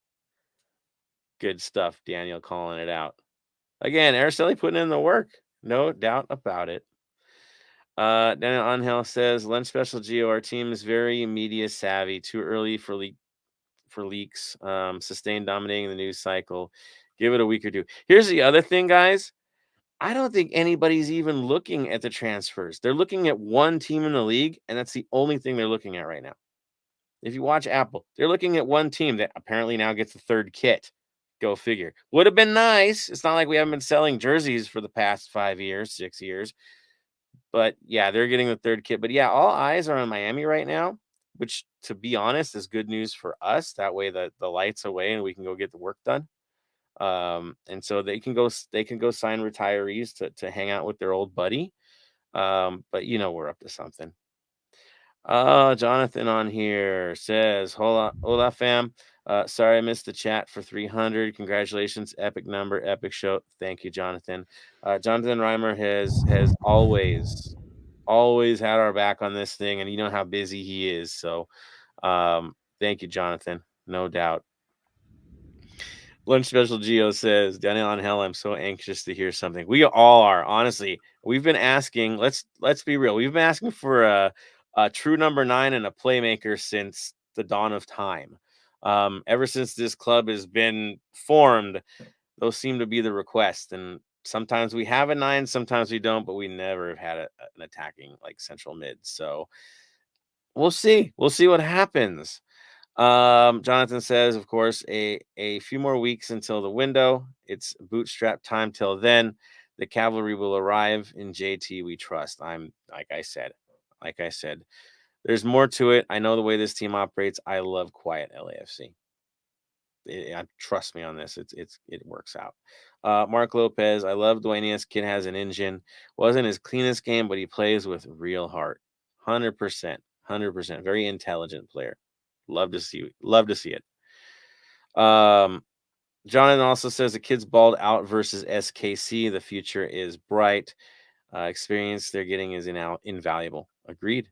Good stuff, Daniel calling it out. Again, Araceli putting in the work. No doubt about it. Daniel Angel says, lunch special Geo, our team is very media savvy. Too early for leaks. Sustained dominating the news cycle. Give it a week or two. Here's the other thing, guys. I don't think anybody's even looking at the transfers. They're looking at one team in the league, and that's the only thing they're looking at right now. If you watch Apple, they're looking at one team that apparently now gets the third kit. Go figure. Would have been nice. It's not like we haven't been selling jerseys for the past 5 years, 6 years. But yeah, they're getting the third kit. But yeah, all eyes are on Miami right now, which, to be honest, is good news for us. That way the light's away and we can go get the work done. And so they can go sign retirees to hang out with their old buddy. But we're up to something. Jonathan on here says, hola fam. Sorry I missed the chat for 300. Congratulations, epic number, epic show. Thank you, Jonathan. Jonathan Reimer has always had our back on this thing, and you know how busy he is. So thank you, Jonathan. No doubt. Lunch Special Geo says, Daniel Angel, I'm so anxious to hear something. We all are, honestly. We've been asking, let's be real. We've been asking for a true number 9 and a playmaker since the dawn of time. Ever since this club has been formed, those seem to be the request. And sometimes we have a 9, sometimes we don't, but we never have had an attacking like central mid. So we'll see. We'll see what happens. Jonathan says, of course, a few more weeks until the window. It's bootstrap time till then. The cavalry will arrive. In JT we trust. Like I said, there's more to it. I know the way this team operates. I love quiet LAFC. Trust me on this. It works out. Mark Lopez, I love Duenas. Kid has an engine. Wasn't his cleanest game, but he plays with real heart. 100%. Very intelligent player. Love to see it. Jonathan also says the kid's balled out versus SKC. The future is bright. Experience they're getting is invaluable. Agreed.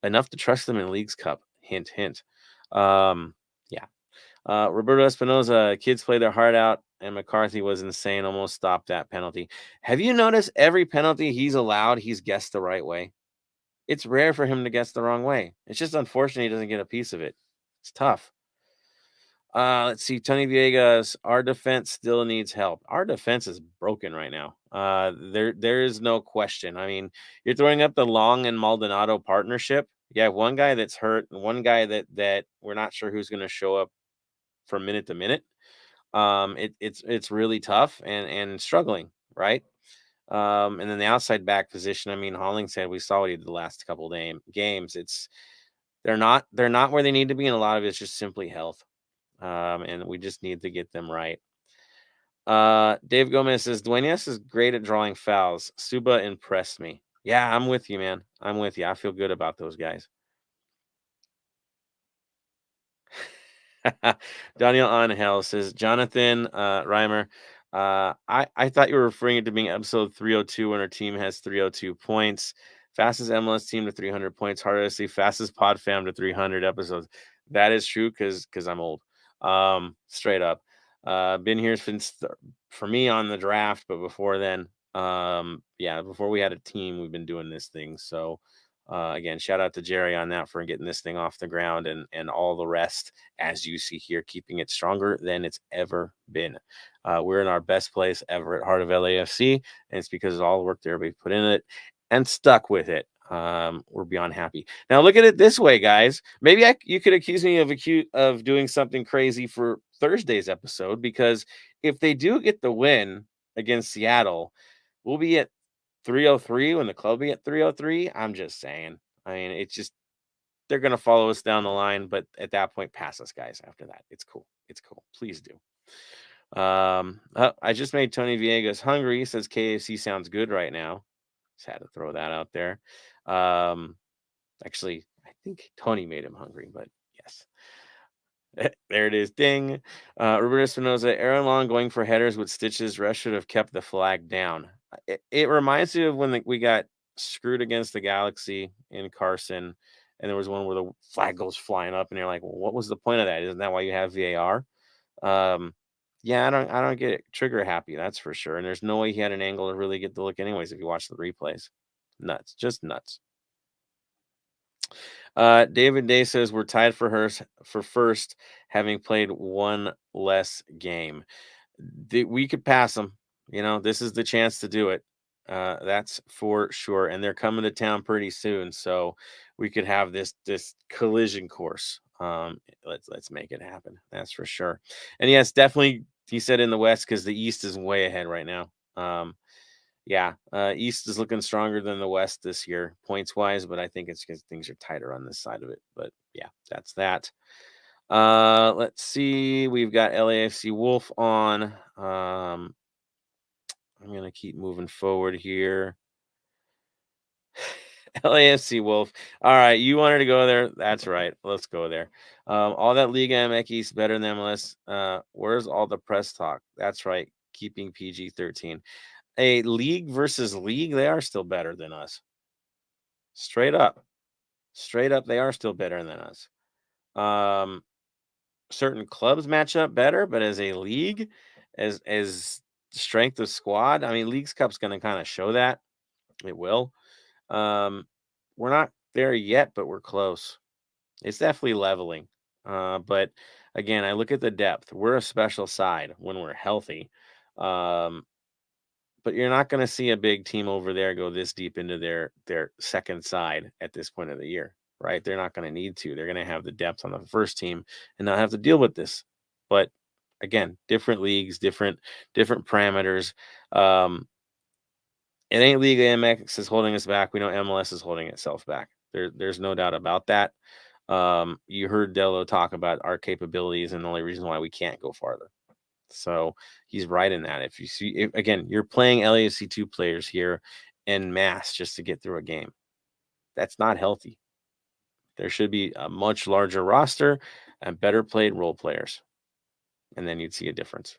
Enough to trust them in Leagues Cup. Hint. Yeah. Roberto Espinoza, kids play their heart out, and McCarthy was insane. Almost stopped that penalty. Have you noticed every penalty he's allowed, he's guessed the right way? It's rare for him to guess the wrong way. It's just unfortunate he doesn't get a piece of it. It's tough. Let's see. Tony Villegas, our defense still needs help. Our defense is broken right now. There is no question. I mean, you're throwing up the Long and Maldonado partnership. You have one guy that's hurt and one guy that we're not sure who's going to show up from minute to minute. It's really tough and struggling, right? And then the outside back position. I mean, Hollingshead, we saw what he did the last couple games. They're not where they need to be, and a lot of it's just simply health. And we just need to get them right. Dave Gomez says Duenas is great at drawing fouls. Suba impressed me. Yeah, I'm with you, man. I'm with you. I feel good about those guys. Daniel Angel says, Jonathan Reimer, I thought you were referring to being episode 302 when our team has 302 points. Fastest MLS team to 300 points. Hard to see fastest pod fam to 300 episodes. That is true because I'm old. Straight up. Been here since for me on the draft, but before then, before we had a team, we've been doing this thing. So again, shout out to Jerry on that for getting this thing off the ground and all the rest, as you see here, keeping it stronger than it's ever been. We're in our best place ever at Heart of LAFC, and it's because of all the work that everybody put in it and stuck with it. We're beyond happy. Now look at it this way, guys. Maybe you could accuse me of doing something crazy for Thursday's episode, because if they do get the win against Seattle, we'll be at 303 when the club be at 303. I'm just saying. I mean, it's just they're gonna follow us down the line, but at that point, pass us, guys. After that, it's cool. Please do. I just made Tony Villegas hungry. He says KFC sounds good right now. Just had to throw that out there. Actually, I think Tony made him hungry, but yes. There it is. Ding. Roberto Espinoza, Aaron Long going for headers with stitches. Rush should have kept the flag down. It reminds me of when we got screwed against the Galaxy in Carson, and there was one where the flag goes flying up, and you're like, well, what was the point of that? Isn't that why you have VAR? Yeah, I don't get it. Trigger happy, that's for sure. And there's no way he had an angle to really get the look anyways if you watch the replays. Nuts. Just nuts. David Day says we're tied for first, having played one less game. We could pass them. This is the chance to do it. That's for sure. And they're coming to town pretty soon, so we could have this collision course. Let's make it happen. That's for sure. And yes, definitely, he said in the West because the East is way ahead right now. East is looking stronger than the West this year, points wise, but I think it's because things are tighter on this side of it. But yeah, that's that. Let's see. We've got LAFC Wolf on. I'm gonna keep moving forward here. LAFC Wolf. All right, you wanted to go there. That's right. Let's go there. All that Liga MX East better than MLS. Where's all the press talk? That's right. Keeping PG-13. A league versus league, they are still better than us. Straight up, they are still better than us. Certain clubs match up better, but as a league, as strength of squad, I mean, Leagues Cup's going to kind of show that. It will. We're not there yet, but we're close. It's definitely leveling. But again, I look at the depth. We're a special side when we're healthy. But you're not going to see a big team over there go this deep into their second side at this point of the year, right? They're not going to need to. They're going to have the depth on the first team and not have to deal with this. But again, different leagues, different parameters. It ain't Liga MX is holding us back. We know MLS is holding itself back. There's no doubt about that. You heard Dello talk about our capabilities and the only reason why we can't go farther. So he's right in that. If you see, again, you're playing LAFC2 players here en masse just to get through a game. That's not healthy. There should be a much larger roster and better played role players. And then you'd see a difference.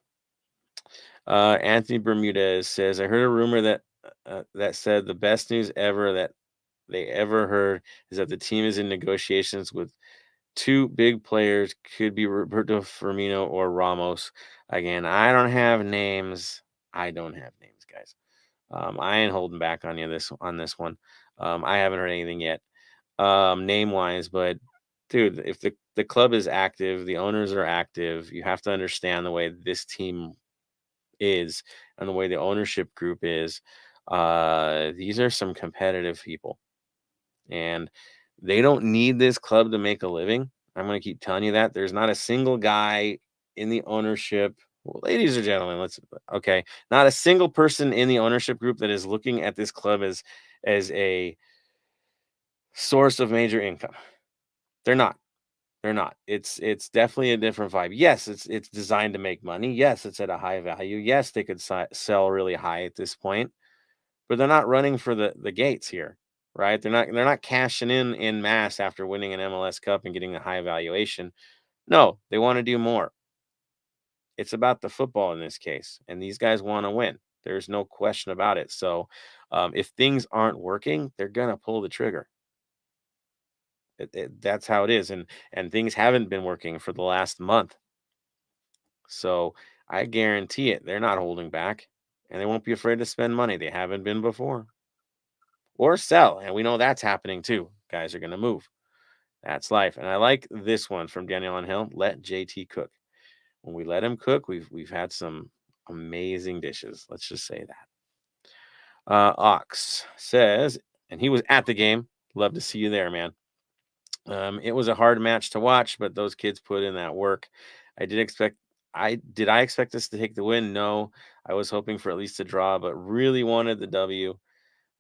Anthony Bermudez says, I heard a rumor that said the best news ever that they ever heard is that the team is in negotiations with two big players, could be Roberto Firmino or Ramos. Again, I don't have names. Guys. I ain't holding back on you on this one. I haven't heard anything yet, name wise. But dude, if the club is active, the owners are active. You have to understand the way this team is and the way the ownership group is. These are some competitive people, and they don't need this club to make a living. I'm going to keep telling you that. There's not a single guy in the ownership. Well, ladies and gentlemen, not a single person in the ownership group that is looking at this club as a source of major income. They're not. It's definitely a different vibe. Yes, it's designed to make money. Yes, it's at a high value. Yes, they could sell really high at this point, but they're not running for the gates here. Right? They're not cashing in mass after winning an MLS Cup and getting a high valuation. No, they want to do more. It's about the football in this case, and these guys want to win. There's no question about it. So, if things aren't working, they're gonna pull the trigger. That's how it is, and things haven't been working for the last month. So I guarantee it, they're not holding back, and they won't be afraid to spend money. They haven't been before. Or sell. And we know that's happening too. Guys are going to move. That's life. And I like this one from Danielle on Hill. Let JT cook. When we let him cook, we've had some amazing dishes. Let's just say that. Ox says, and he was at the game. Love to see you there, man. It was a hard match to watch, but those kids put in that work. I expect us to take the win? No. I was hoping for at least a draw, but really wanted the W.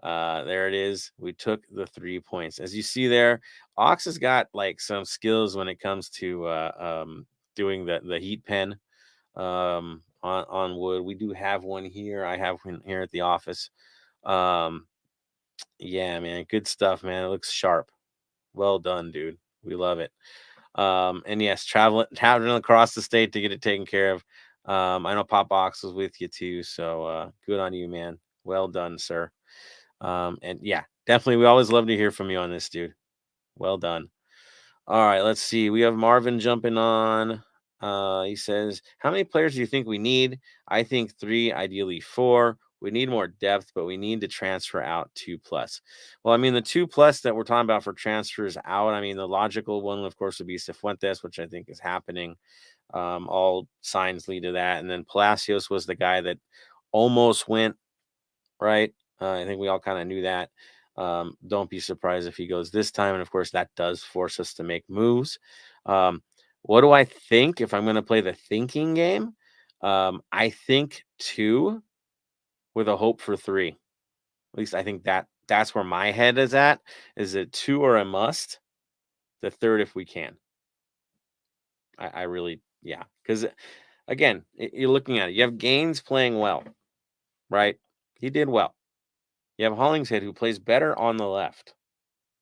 There it is. We took the 3 points. As you see there, Ox has got like some skills when it comes to doing the heat pen on wood. We do have one here. I have one here at the office. Yeah, man, good stuff, man. It looks sharp. Well done, dude. We love it. And yes, traveling across the state to get it taken care of. I know Pop Ox was with you too, so good on you, man. Well done, sir. And yeah, definitely, we always love to hear from you on this, dude. Well done. All right, let's see. We have Marvin jumping on. He says, how many players do you think we need? I think 3, ideally 4. We need more depth, but we need to transfer out 2+. Well, I mean, the 2+ that we're talking about for transfers out, I mean, the logical one, of course, would be Cifuentes, which I think is happening. All signs lead to that. And then Palacios was the guy that almost went, right? I think we all kind of knew that. Don't be surprised if he goes this time. And of course, that does force us to make moves. What do I think if I'm going to play the thinking game? I think 2 with a hope for 3. At least I think that's where my head is at. Is it 2 or a must? The 3rd if we can. I really, yeah. Because again, you're looking at it. You have Gaines playing well, right? He did well. You have Hollingshead who plays better on the left.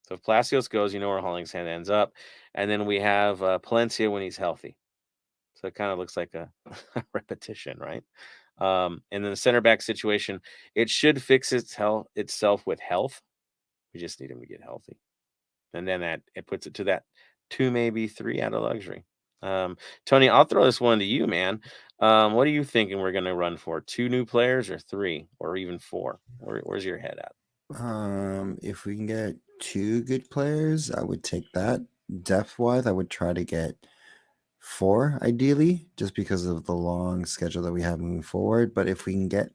So if Palacios goes, you know where Hollingshead ends up. And then we have Palencia when he's healthy. So it kind of looks like a repetition, right? And then the center back situation, it should fix itself with health. We just need him to get healthy. And then it puts it to that 2, maybe 3 out of luxury. Tony, I'll throw this one to you, man. What are you thinking we're going to run for? 2 new players or 3 or even 4? Where's your head at? If we can get 2 good players, I would take that. Depth-wise, I would try to get 4 ideally, just because of the long schedule that we have moving forward. But if we can get,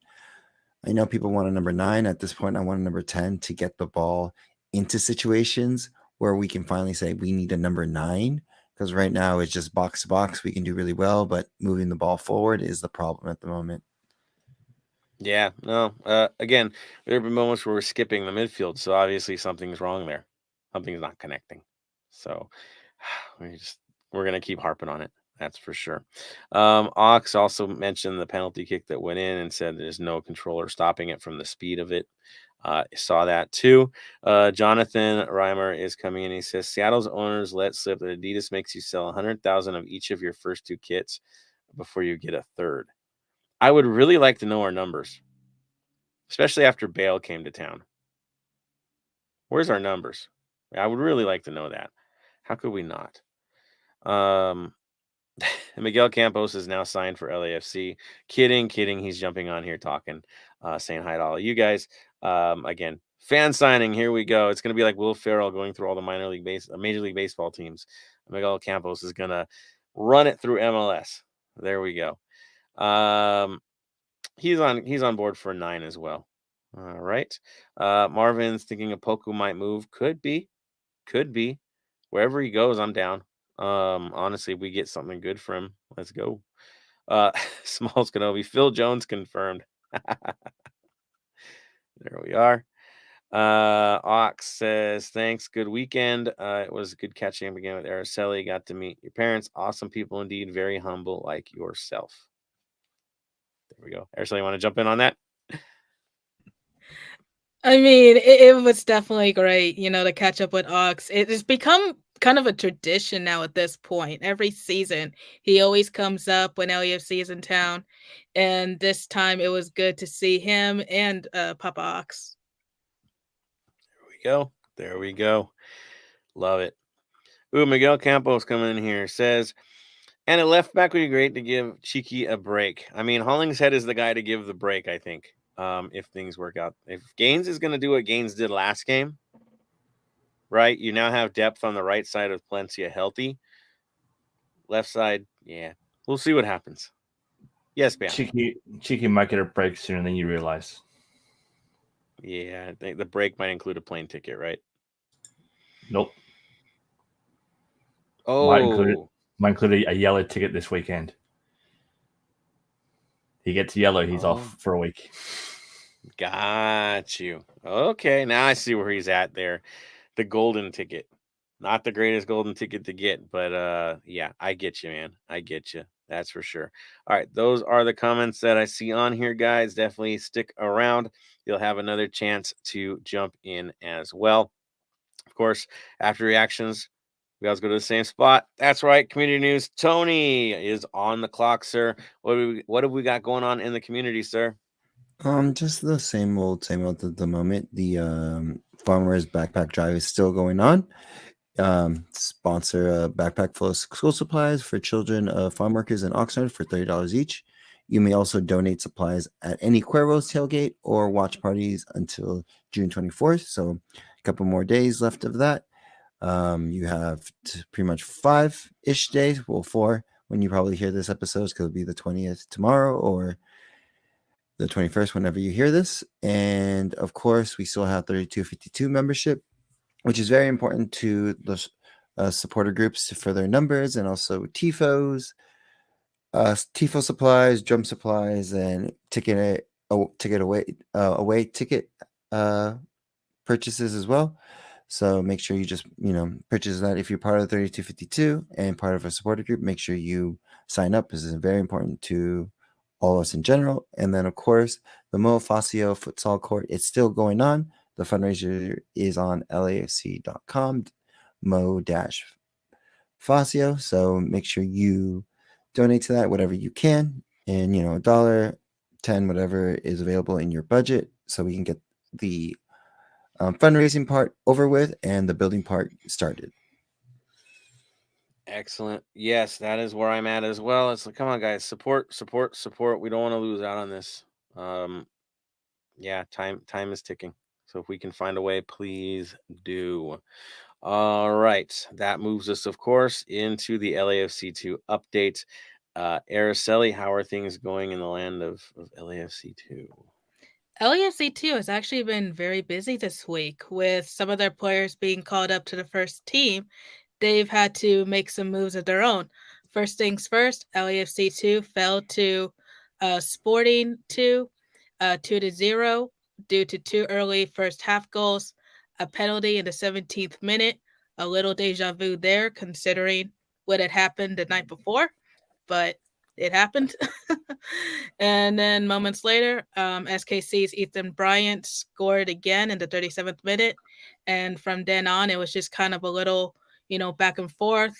I know people want a number 9 at this point. I want a number 10 to get the ball into situations where we can finally say we need a number 9. Because right now it's just box to box. We can do really well, but moving the ball forward is the problem at the moment. Yeah, no. Again, there have been moments where we're skipping the midfield, so obviously something's wrong there. Something's not connecting. So we're gonna keep harping on it. That's for sure. Ox also mentioned the penalty kick that went in and said there's no controller stopping it from the speed of it. Saw that too. Jonathan Reimer is coming in. He says Seattle's owners let slip that Adidas makes you sell 100,000 of each of your first 2 kits before you get a third. I would really like to know our numbers, especially after Bale came to town. Where's our numbers? I would really like to know that. How could we not? Miguel Campos is now signed for LAFC. Kidding. He's jumping on here talking, saying hi to all of you guys. Again, fan signing. Here we go. It's going to be like Will Ferrell going through all the Major League Baseball teams. Miguel Campos is going to run it through MLS. There we go. He's on board for 9 as well. All right. Marvin's thinking a Poku might move. Could be. Wherever he goes, I'm down. Honestly, we get something good for him. Let's go. Smalls Kenobi. Phil Jones confirmed. There we are. Ox says, thanks. Good weekend. It was good catching up again with Araceli. Got to meet your parents. Awesome people indeed. Very humble like yourself. There we go. Araceli, you want to jump in on that? I mean, it was definitely great, to catch up with Ox. It has become kind of a tradition now at this point. Every season, he always comes up when LAFC is in town. And this time, it was good to see him and Papa Ox. There we go. Love it. Ooh, Miguel Campos coming in here says, and a left back would be great to give Cheeky a break. I mean, Hollingshead is the guy to give the break, I think, if things work out. If Gaines is going to do what Gaines did last game, right? You now have depth on the right side with Palencia healthy. Left side, yeah. We'll see what happens. Yes, Bam. Cheeky might get a break sooner than you realize. Yeah, I think the break might include a plane ticket, right? Nope. Oh. Might include a yellow ticket this weekend. He gets yellow, he's off for a week. Got you. Okay, now I see where he's at there. The golden ticket. Not the greatest golden ticket to get, but yeah, I get you, man. I get you. That's for sure. All right, those are the comments that I see on here, guys. Definitely stick around. You'll have another chance to jump in as well. Of course, after reactions, we always go to the same spot. That's right, community news. Tony is on the clock, sir. What have we got going on in the community, sir? Just the same old at the moment. The farmers backpack drive is still going on. Sponsor a backpack full of school supplies for children of farm workers in Oxnard for $30 each. You may also donate supplies at any Cuervo's tailgate or watch parties until June 24th. So a couple more days left of that. You have pretty much 5-ish days. Well, 4 when you probably hear this episode, because it'll be the 20th tomorrow, or the 21st, whenever you hear this. And of course, we still have 3252 membership, which is very important to the supporter groups for their numbers, and also TIFOs, TIFO supplies, drum supplies, and ticket away ticket purchases as well. So make sure you just purchase that. If you're part of 3252 and part of a supporter group, make sure you sign up. This is very important to all of us in general. And then of course the Mo Facio futsal court, it's still going on. The fundraiser is on lafc.com, Mo-Facio. So make sure you donate to that, whatever you can. And, $1, $10, whatever is available in your budget, so we can get the fundraising part over with and the building part started. Excellent. Yes, that is where I'm at as well. It's like, come on, guys, support. We don't want to lose out on this. Yeah, time is ticking. So if we can find a way, please do. All right, that moves us, of course, into the LAFC2 update. Araceli, how are things going in the land of LAFC2? LAFC2 has actually been very busy this week, with some of their players being called up to the first team. They've had to make some moves of their own. First things first, LAFC2 fell to Sporting 2, 2-0, due to 2 early first half goals, a penalty in the 17th minute. A little deja vu there, considering what had happened the night before, but it happened. And then moments later, SKC's Ethan Bryant scored again in the 37th minute. And from then on, it was just kind of a little, back and forth.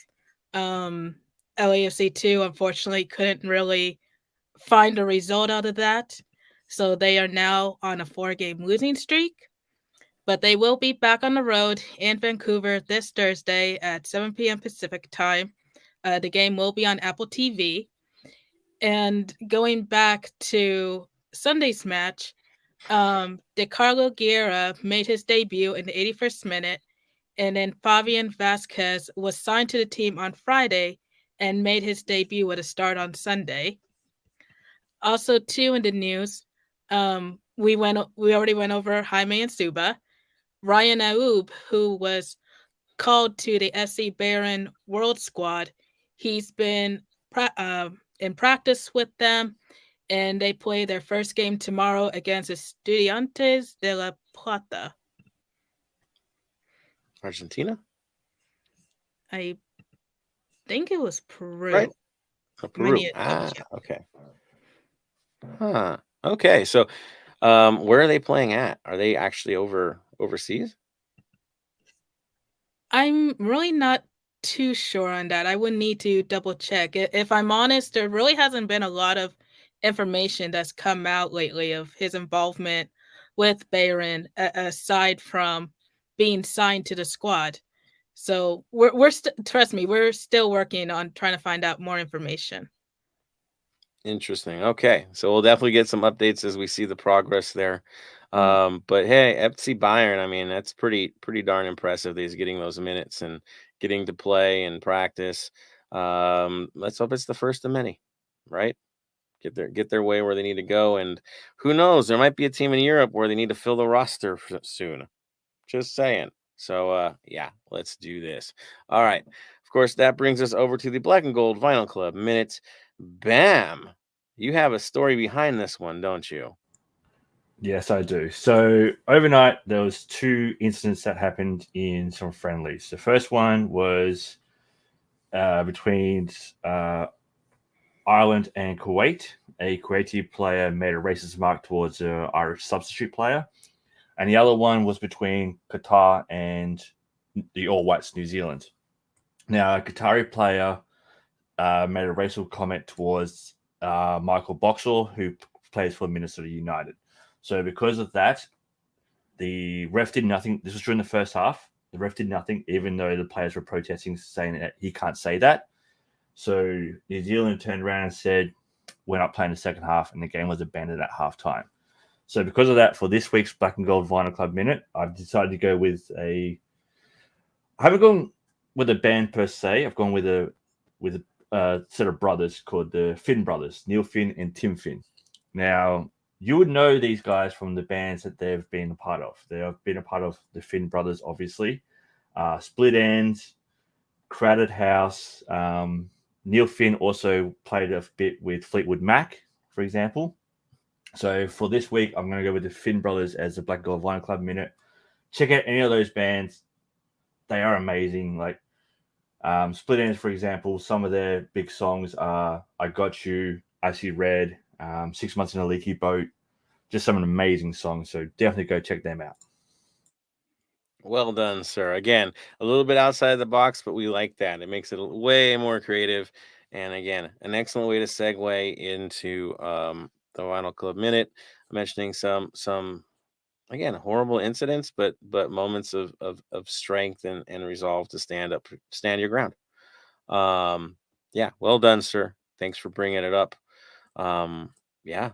LAFC2, unfortunately, couldn't really find a result out of that. So they are now on a 4-game losing streak. But they will be back on the road in Vancouver this Thursday at 7 p.m. Pacific time. The game will be on Apple TV. And going back to Sunday's match, DeCarlo Guerra made his debut in the 81st minute, and then Fabian Vasquez was signed to the team on Friday and made his debut with a start on Sunday. Also, too, in the news, we already went over Jaime and Suba. Ryan Aoub, who was called to the SC Bayern World Squad, he's been in practice with them, and they play their first game tomorrow against Estudiantes de La Plata. Argentina? I think it was Peru. Right. Peru. Okay. Huh. Okay. So, where are they playing at? Are they actually overseas? I'm really not too sure on that. I would need to double check. If I'm honest, there really hasn't been a lot of information that's come out lately of his involvement with Bayern, aside from being signed to the squad. So trust me, we're still working on trying to find out more information. Interesting. Okay, so we'll definitely get some updates as we see the progress there. But hey, FC Bayern, I mean, that's pretty darn impressive that he's getting those minutes and getting to play and practice. Let's hope it's the first of many, right? Get their way where they need to go, and who knows, there might be a team in Europe where they need to fill the roster soon. Just saying. So yeah, let's do this. All right. Of course, that brings us over to the Black and Gold Vinyl Club minutes. Bam! You have a story behind this one, don't you? Yes, I do. So overnight, there was 2 incidents that happened in some friendlies. The first one was between Ireland and Kuwait. A Kuwaiti player made a racist remark towards an Irish substitute player. And the other one was between Qatar and the All Whites, New Zealand. Now, a Qatari player made a racial comment towards Michael Boxall, who plays for Minnesota United. So because of that, the ref did nothing. This was during the first half. The ref did nothing, even though the players were protesting, saying that he can't say that. So New Zealand turned around and said, we're not playing the second half, and the game was abandoned at halftime. So because of that, for this week's Black and Gold Vinyl Club Minute, I've decided to go with I haven't gone with a band per se. I've gone with a set of brothers called the Finn brothers, Neil Finn and Tim Finn. Now, you would know these guys from the bands that they've been a part of. They have been a part of the Finn Brothers, obviously. Split Ends, Crowded House. Neil Finn also played a bit with Fleetwood Mac, for example. So for this week, I'm going to go with the Finn Brothers as the Black Gold Vinyl Club minute. Check out any of those bands. They are amazing. Like Split Ends, for example, some of their big songs are I Got You, I See Red, 6 Months in a Leaky Boat. Just some amazing songs. So definitely go check them out. Well done, sir. Again, a little bit outside the box, but we like that. It makes it way more creative. And again, an excellent way to segue into the Vinyl Club Minute, mentioning some again horrible incidents, but moments of strength and resolve to stand your ground. Yeah, well done, sir. Thanks for bringing it up. Yeah,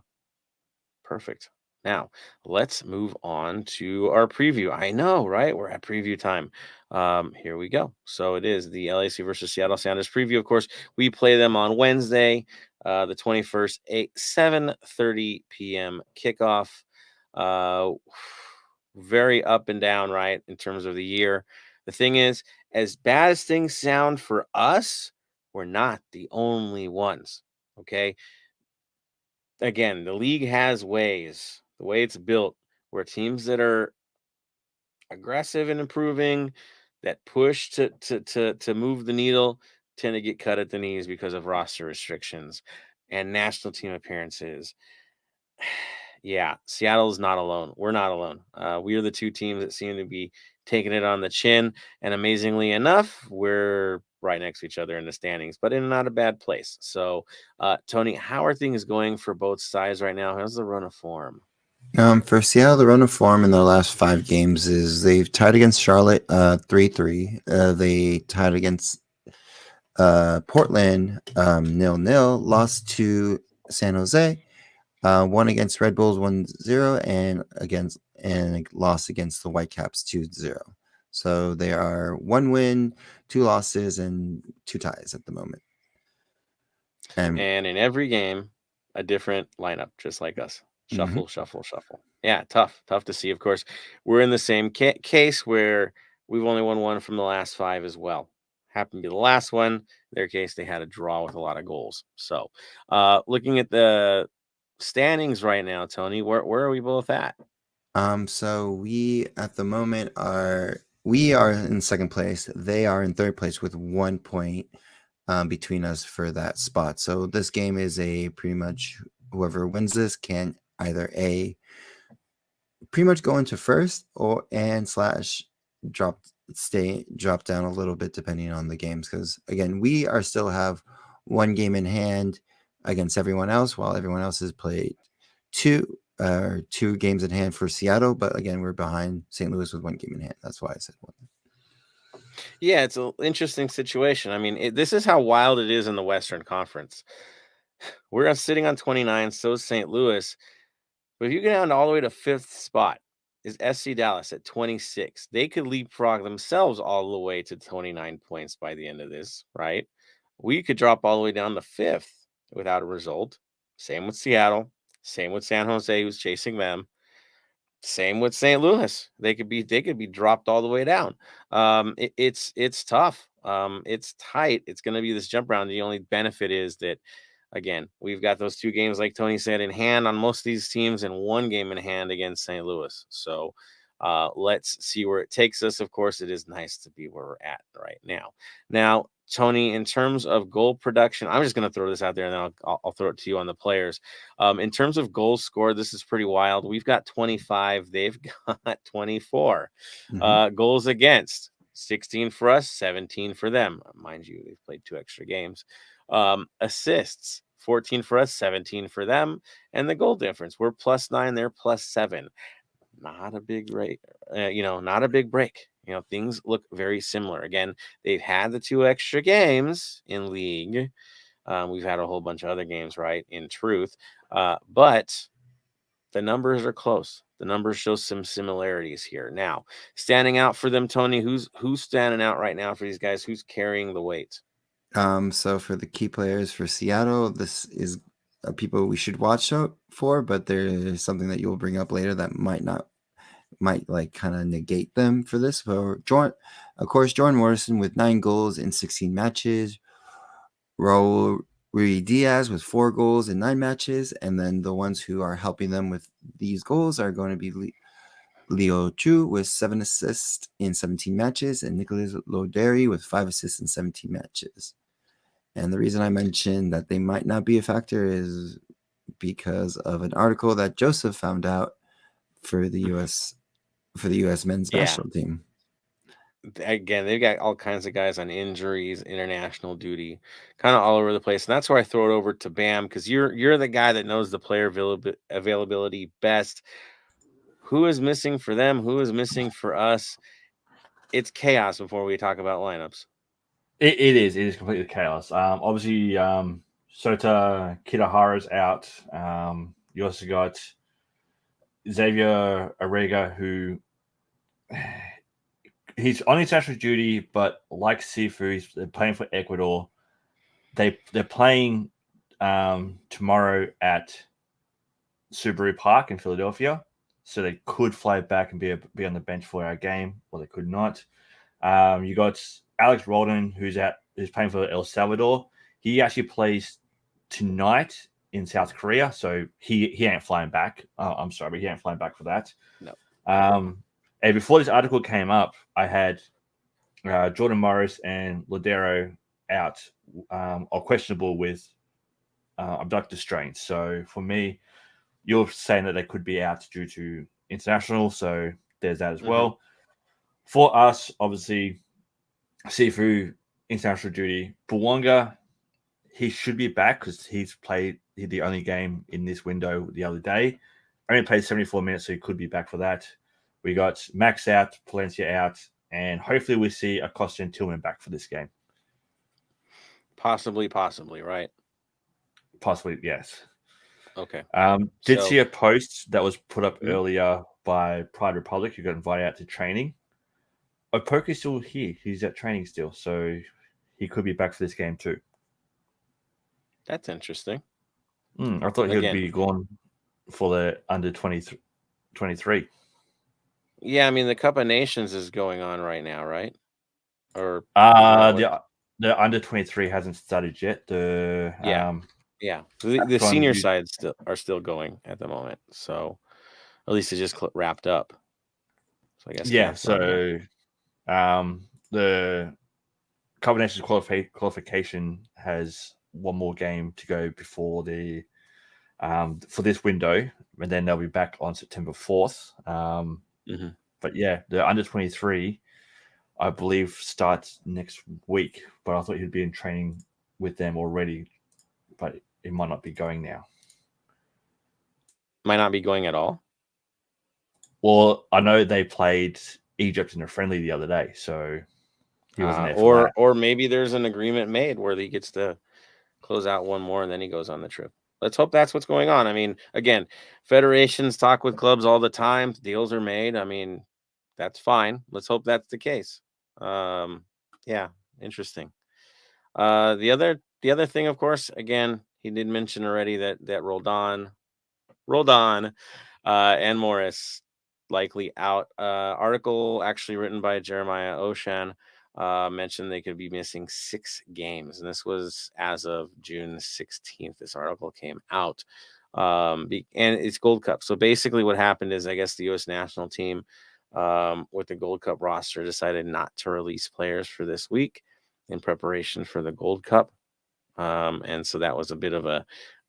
perfect. Now, let's move on to our preview. I know, right? We're at preview time. Here we go. So it is the LAC versus Seattle Sounders preview. Of course, we play them on Wednesday, the 21st, 7:30 p.m. kickoff. Very up and down, right, in terms of the year. The thing is, as bad as things sound for us, we're not the only ones, okay? Again, the league has ways, the way it's built, where teams that are aggressive and improving, that push to move the needle, tend to get cut at the knees because of roster restrictions and national team appearances. Yeah, Seattle's not alone. We're not alone. We are the two teams that seem to be taking it on the chin. And amazingly enough, we're right next to each other in the standings, but in not a bad place. So, Tony, how are things going for both sides right now? How's the run of form? For Seattle, the run of form in their last 5 games is they've tied against Charlotte 3-3. They tied against Portland 0-0, lost to San Jose, won against Red Bulls 1-0, and lost against the Whitecaps 2-0. So they are 1 win, 2 losses, and 2 ties at the moment. And in every game, a different lineup, just like us. Shuffle, shuffle, shuffle. Yeah, tough to see. Of course, we're in the same case where we've only won 1 from the last 5 as well. Happened to be the last one. In their case, they had a draw with a lot of goals. So, looking at the standings right now, Tony, where are we both at? So we at the moment are in second place. They are in third place with 1 point between us for that spot. So this game is a pretty much whoever wins this can either pretty much go into first or / drop down a little bit depending on the games, because again we are still have 1 game in hand against everyone else, while everyone else has played 2 games in hand for Seattle. But again, we're behind St. Louis with 1 game in hand. That's why I said 1. Yeah, it's an interesting situation. I mean, this is how wild it is in the Western Conference. We're sitting on 29, so is St. Louis. But if you get down all the way to 5th spot, is SC Dallas at 26. They could leapfrog themselves all the way to 29 points by the end of this, right? We could drop all the way down to 5th without a result. Same with Seattle. Same with San Jose, who's chasing them. Same with St. Louis. They could be dropped all the way down. It's tough. It's tight. It's going to be this jump round. The only benefit is that, again, we've got those 2 games, like Tony said, in hand on most of these teams, and 1 game in hand against St. Louis. So let's see where it takes us. Of course, it is nice to be where we're at right now. Now, Tony, in terms of goal production, I'm just going to throw this out there, and then I'll throw it to you on the players. In terms of goals scored, this is pretty wild. We've got 25. They've got 24. Goals against, 16 for us, 17 for them. Mind you, they've played 2 extra games. Assists, 14 for us, 17 for them. And the goal difference, we're +9, they're +7. Not a big rate, not a big break. Things look very similar. Again, they've had the 2 extra games in league. We've had a whole bunch of other games, right, in truth. But the numbers are close. The numbers show some similarities here. Now, standing out for them, Tony, who's standing out right now for these guys? Who's carrying the weight? So for the key players for Seattle, this is people we should watch out for, but there is something that you'll bring up later that might like kind of negate them for this. But of course, Jordan Morrison with 9 goals in 16 matches. Raul Rui Diaz with 4 goals in 9 matches, and then the ones who are helping them with these goals are going to be Leo Chu with 7 assists in 17 matches, and Nicolas Loderi with 5 assists in 17 matches. And the reason I mentioned that they might not be a factor is because of an article that Joseph found out for the U.S. men's national team. Again, they've got all kinds of guys on injuries, international duty, kind of all over the place. And that's where I throw it over to Bam, because you're the guy that knows the player availability best. Who is missing for them? Who is missing for us? It's chaos before we talk about lineups. It is completely chaos. Obviously, Sota Kitahara's out. You also got Xavier Arrega, who he's on international duty, but like Sifu, they're playing for Ecuador. They're playing tomorrow at Subaru Park in Philadelphia, so they could fly back and be on the bench for our game, or they could not. You got Alex Roldan, who's playing for El Salvador. He actually plays tonight in South Korea, so he ain't flying back. I'm sorry, but he ain't flying back for that. No. And before this article came up, I had Jordan Morris and Lodero out, or questionable with abductor strains. So for me, you're saying that they could be out due to international, so there's that as well. For us, obviously, Sifu, international duty. Buwanga, he should be back because he's played the only game in this window the other day. Only played 74 minutes, so he could be back for that. We got Max out, Palencia out, and hopefully we see Acosta and Tillman back for this game. Possibly, right? Possibly, yes. Okay. Did see a post that was put up earlier by Pride Republic, who got invited out to training. Opoku's still here. He's at training still, so he could be back for this game too. That's interesting. I thought he would be gone for the under 23. Yeah, I mean the Cup of Nations is going on right now, right? Or the under 23 hasn't started yet. The senior sides are still going at the moment, so at least it just wrapped up. So I guess So the Cup of Nations qualification has one more game to go before the for this window, and then they'll be back on September 4th. But yeah, the under 23, I believe, starts next week. But I thought he'd be in training with them already, but it might not be going now. Might not be going at all. Well, I know they played Egypt in a friendly the other day, so he wasn't there for that. Or maybe there's an agreement made where he gets to close out one more and then he goes on the trip. Let's hope that's what's going on. I mean, again, federations talk with clubs all the time. Deals are made. I mean, that's fine. Let's hope that's the case. Yeah, interesting. The other thing, of course, again, he did mention already that Roldan, and Morris likely out. Article actually written by Jeremiah Oshan mentioned they could be missing 6 games, and this was as of June 16th. This article came out, and it's Gold Cup. So basically, what happened is, I guess the U.S. national team, with the Gold Cup roster, decided not to release players for this week in preparation for the Gold Cup, and so that was a bit of a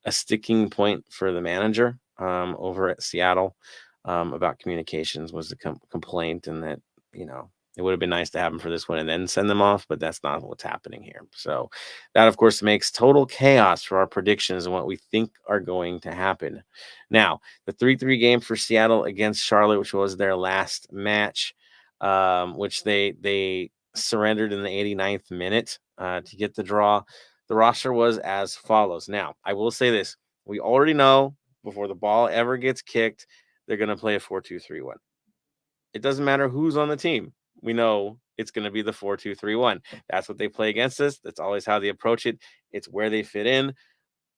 sticking point for the manager over at Seattle about communications. Was the complaint, and that it would have been nice to have them for this one and then send them off, but that's not what's happening here. So that, of course, makes total chaos for our predictions and what we think are going to happen. Now, the 3-3 game for Seattle against Charlotte, which was their last match, which they surrendered in the 89th minute to get the draw. The roster was as follows. Now, I will say this. We already know before the ball ever gets kicked, they're going to play a 4-2-3-1. It doesn't matter who's on the team. We know it's going to be the 4-2-3-1. That's what they play against us. That's always how they approach it. It's where they fit in.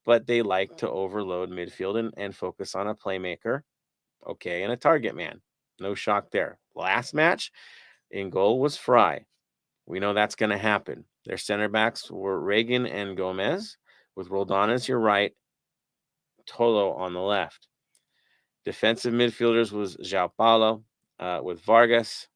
but they like to overload midfield and focus on a playmaker, okay, and a target man. No shock there. Last match, in goal was Fry. We know that's going to happen. Their center backs were Reagan and Gomez, with Roldan as your right, Tolo on the left. Defensive midfielders was João Paulo with Vargas.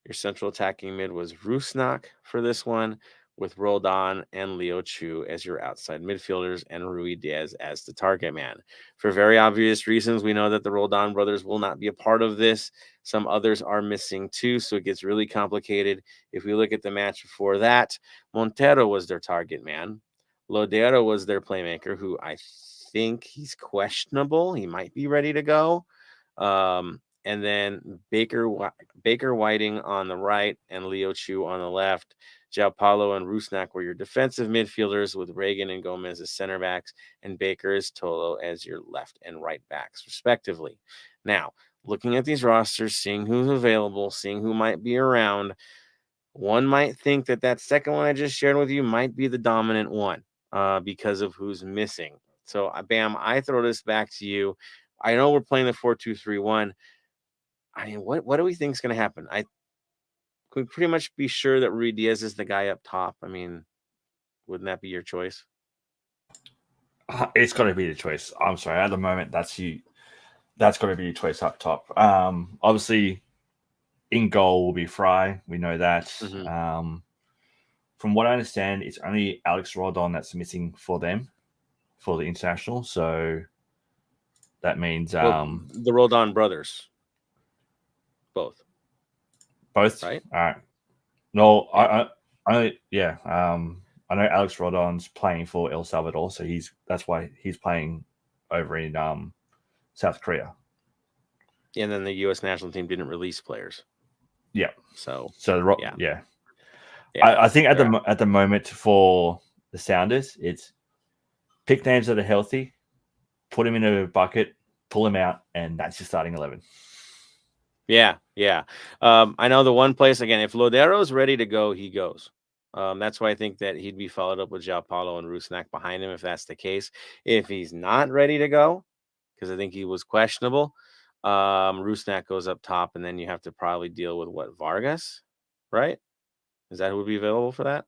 Your central attacking mid was Rusnak for this one, with Roldan and Leo Chu as your outside midfielders and Rui Diaz as the target man. For very obvious reasons, we know that the Roldan brothers will not be a part of this. Some others are missing too, so it gets really complicated. If we look at the match before that, Montero was their target man. Lodero was their playmaker, who I think he's questionable. He might be ready to go. And then Baker Whiting on the right and Leo Chu on the left. João Paulo and Rusnak were your defensive midfielders, with Reagan and Gomez as center backs, and Baker as Tolo as your left and right backs, respectively. Now, looking at these rosters, seeing who's available, seeing who might be around, one might think that second one I just shared with you might be the dominant one because of who's missing. So, Bam, I throw this back to you. I know we're playing the 4-2-3-1. I mean, what do we think is going to happen? I could pretty much be sure that Rui Diaz is the guy up top. I mean, wouldn't that be your choice? It's got to be the choice. I'm sorry. At the moment, that's you. That's got to be your choice up top. Obviously, in goal will be Fry. We know that. Mm-hmm. From what I understand, it's only Alex Roldan that's missing for them for the international. So that means the Roldan brothers. Both, right? All right. No, yeah. I know Alex Roldan's playing for El Salvador, so that's why he's playing over in South Korea. And then the U.S. national team didn't release players. Yeah. Yeah. I think at the moment for the Sounders, it's pick names that are healthy, put them in a bucket, pull them out, and that's your starting 11. Yeah. I know the one place, again, if Lodero's ready to go, he goes. That's why I think that he'd be followed up with João Paulo and Rusnak behind him if that's the case. If he's not ready to go, because I think he was questionable, Rusnak goes up top, and then you have to probably deal with Vargas, right? Is that who would be available for that?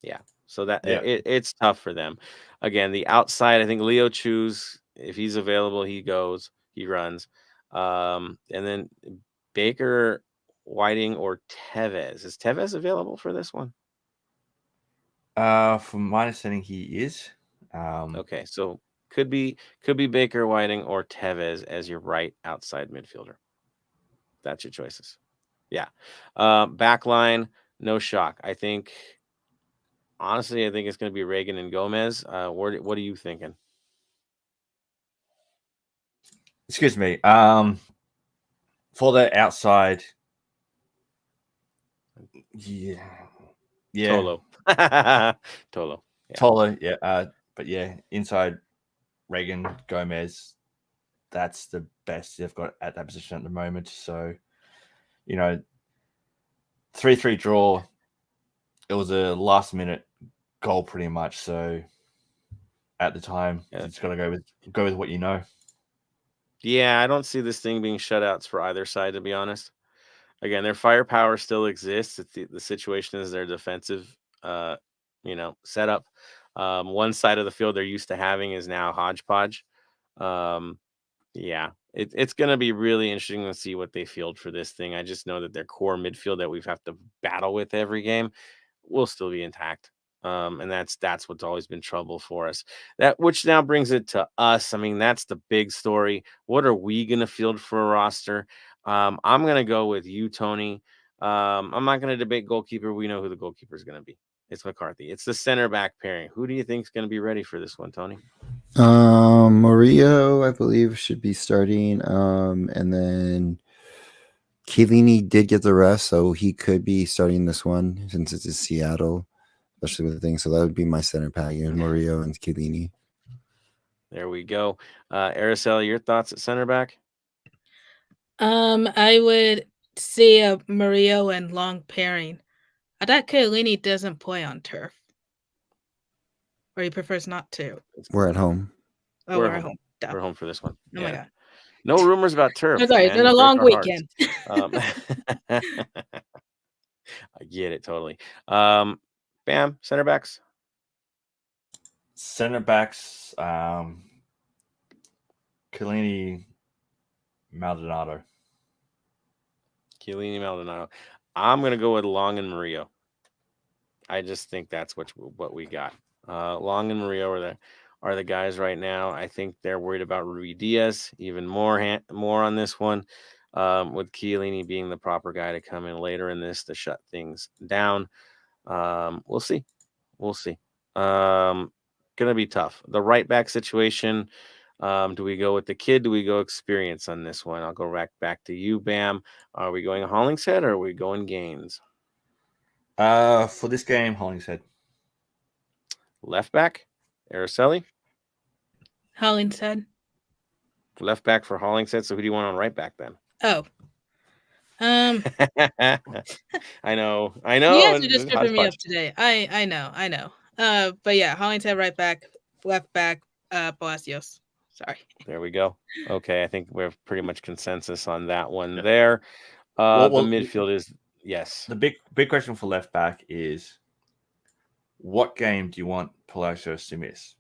Yeah. So it's tough for them. Again, the outside, I think Leo Chu's, if he's available, he goes, he runs. And then Baker, Whiting, or Tevez. Is Tevez available for this one? From my understanding, he is. Okay, so could be Baker, Whiting, or Tevez as your right outside midfielder. That's your choices. Yeah. Back line, no shock. Honestly, I think it's going to be Reagan and Gomez. What are you thinking? Excuse me. For the outside, yeah. Tolo. Tolo. Yeah. Tolo, yeah. But yeah, inside Reagan, Gomez, that's the best they've got at that position at the moment. So, 3-3 draw. It was a last minute goal pretty much. So at the time, it's got to go with what you know. Yeah, I don't see this thing being shutouts for either side, to be honest. Again, their firepower still exists. The situation is their defensive, setup. One side of the field they're used to having is now hodgepodge. It's going to be really interesting to see what they field for this thing. I just know that their core midfield that we've have to battle with every game will still be intact. And that's what's always been trouble for us. Which now brings it to us. I mean, that's the big story. What are we going to field for a roster? I'm going to go with you, Tony. I'm not going to debate goalkeeper. We know who the goalkeeper is going to be. It's McCarthy. It's the center back pairing. Who do you think is going to be ready for this one, Tony? Murillo, I believe, should be starting. And then Chiellini did get the rest, so he could be starting this one since it's in Seattle, especially with the thing. So that would be my center pack, Murillo and Chiellini. There we go. Araceli, your thoughts at center back? I would see a Murillo and Long pairing. I thought Chiellini doesn't play on turf. or he prefers not to? We're at home. Oh, we're at home. Duh. We're home for this one. Oh my god. No rumors about turf. I'm sorry, it's been a long weekend. I get it totally. Bam, center backs. Center backs, Chiellini, Maldonado. Chiellini, Maldonado. I'm gonna go with Long and Murillo. I just think that's what we got. Long and Murillo are the guys right now. I think they're worried about Rui Diaz even more on this one, with Chiellini being the proper guy to come in later in this to shut things down. We'll see. Gonna be tough. The right back situation. Do we go with the kid? Do we go experience on this one? I'll go back to you, Bam. Are we going Hollingshead or are we going Gaines? For this game, Hollingshead. Left back, Araceli. Hollingshead. Left back for Hollingshead. So who do you want on right back then? Oh. I know. You guys are just tripping me up today. I know. But yeah, Hollingshead right back, left back, Palacios. Sorry. There we go. Okay, I think we have pretty much consensus on that one there. The midfield is yes. The big question for left back is, what game do you want Palacios to miss?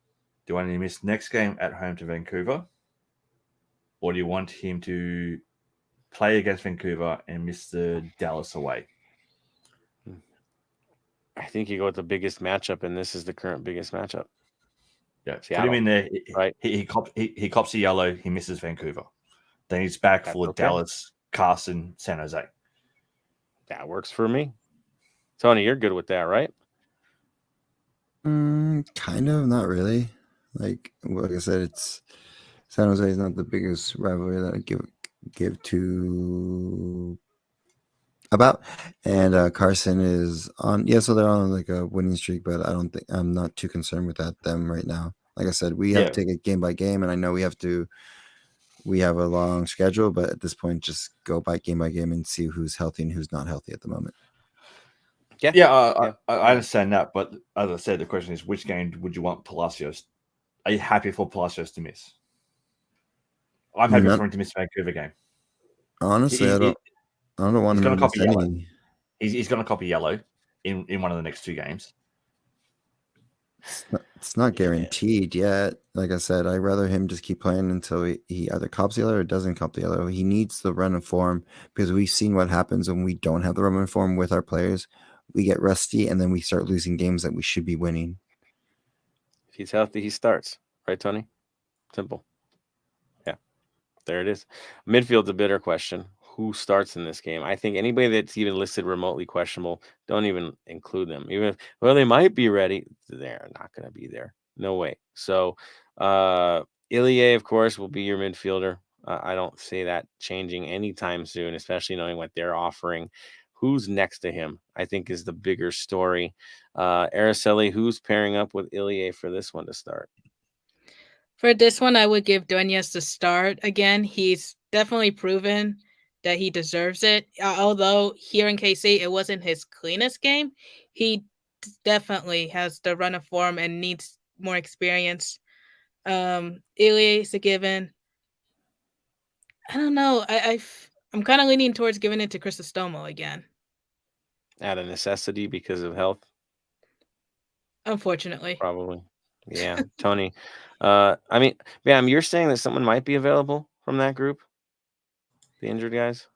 Do you want him to miss next game at home to Vancouver? Or do you want him to play against Vancouver and miss the Dallas away? I think you go with the biggest matchup, and this is the current biggest matchup. Yeah, Seattle, put him in there. Right? He cops a yellow. He misses Vancouver. Then he's back for Dallas, Carson, San Jose. That works for me. Tony, you're good with that, right? Kind of, not really. Like I said, it's San Jose is not the biggest rivalry that I give to about, and Carson is on. Yeah, so they're on like a winning streak, but I'm not too concerned with them right now. Like I said, we have to take it game by game, and I know we have a long schedule, but at this point, just go by game and see who's healthy and who's not healthy at the moment. I understand that, but as I said, the question is, which game would you want Palacios? Are you happy for Palacios to miss? I'm happy for him to miss the Vancouver game. Honestly, I don't want him to miss any. He's going to copy yellow in one of the next two games. It's not guaranteed yet. Like I said, I'd rather him just keep playing until he either cops the yellow or doesn't cop the yellow. He needs the run of form, because we've seen what happens when we don't have the run of form with our players. We get rusty, and then we start losing games that we should be winning. If he's healthy, he starts. Right, Tony? Simple. Yeah, there it is. Midfield's a bitter question. Who starts in this game? I think anybody that's even listed remotely questionable, don't even include them. Even if, they might be ready, they're not going to be there. No way. So, Ilie, of course, will be your midfielder. I don't see that changing anytime soon, especially knowing what they're offering. Who's next to him, I think, is the bigger story. Araceli, who's pairing up with Ilie for this one to start? For this one, I would give Dueñas the start. Again, he's definitely proven that he deserves it. Although here in KC, it wasn't his cleanest game, he definitely has the run of form and needs more experience. Ilie is a given. I don't know. I'm kind of leaning towards giving it to Crisostomo again. Out of necessity because of health? Unfortunately. Probably. Yeah. Tony, I mean, Bam, you're saying that someone might be available from that group? The injured guys?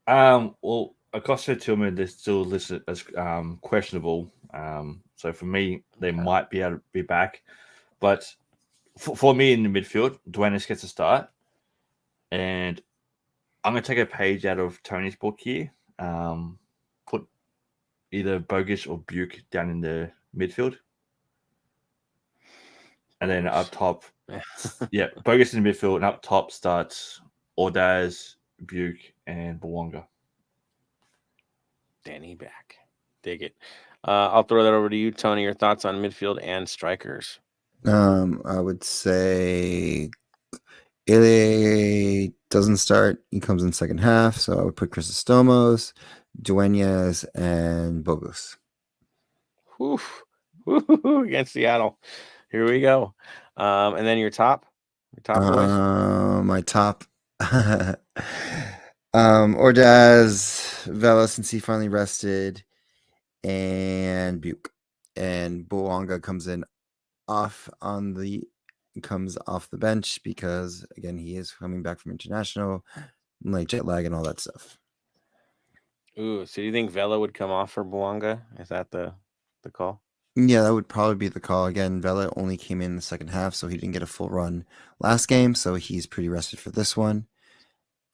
Well, Acosta Tillman, they're still listed as questionable. So for me, they might be able to be back. But for me in the midfield, Dueñas gets a start. And I'm going to take a page out of Tony's book here. Put either Bogus or Buke down in the midfield. And then up top, Bogus in the midfield, and up top starts Ordaz, Buke, and Bouanga. Danny back. Dig it. I'll throw that over to you, Tony. Your thoughts on midfield and strikers? I would say Ilie doesn't start. He comes in second half, so I would put Chrysostomos, Dueñas, and Bogus. Woo-hoo-hoo, against Seattle. Here we go. And then your top boys. My top. Ordaz, Vela, since he finally rested, and Buke. And Boanga comes off the bench because again he is coming back from international, like jet lag and all that stuff. Ooh, so do you think Vela would come off for Boanga? Is that the call? Yeah, that would probably be the call. Again, Vela only came in the second half, so he didn't get a full run last game, so he's pretty rested for this one.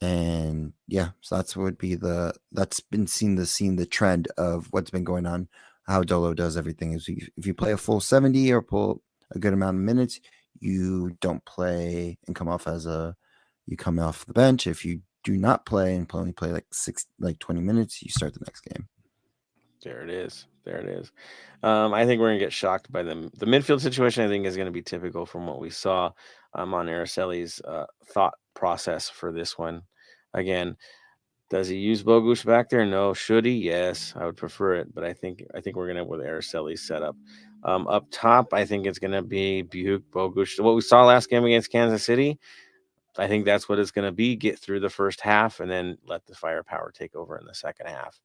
And yeah, so that's been the trend of what's been going on. How Dolo does everything is if you play a full 70 or pull a good amount of minutes, you don't play and you come off the bench. If you do not play and only play like 20 minutes, you start the next game. There it is. I think we're gonna get shocked by them. The midfield situation, I think, is gonna be typical from what we saw on Araceli's thought process for this one. Again, does he use Bogusz back there? No. Should he? Yes. I would prefer it, but I think we're gonna with Araceli's setup. Up top, I think it's gonna be Buke, Bogusz. What we saw last game against Kansas City, I think that's what it's gonna be. Get through the first half and then let the firepower take over in the second half.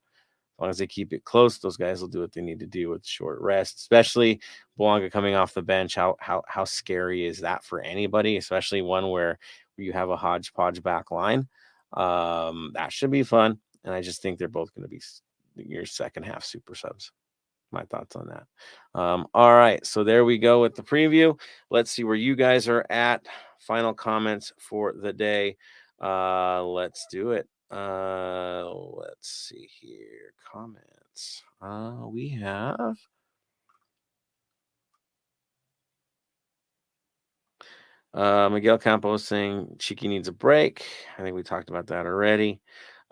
As long as they keep it close, those guys will do what they need to do with short rest, especially Boanga coming off the bench. How scary is that for anybody, especially one where you have a hodgepodge back line? That should be fun. And I just think they're both going to be your second half super subs. My thoughts on that. All right. So there we go with the preview. Let's see where you guys are at. Final comments for the day. Let's do it. Let's see here. Comments. We have Miguel Campos saying Cheeky needs a break. I think we talked about that already.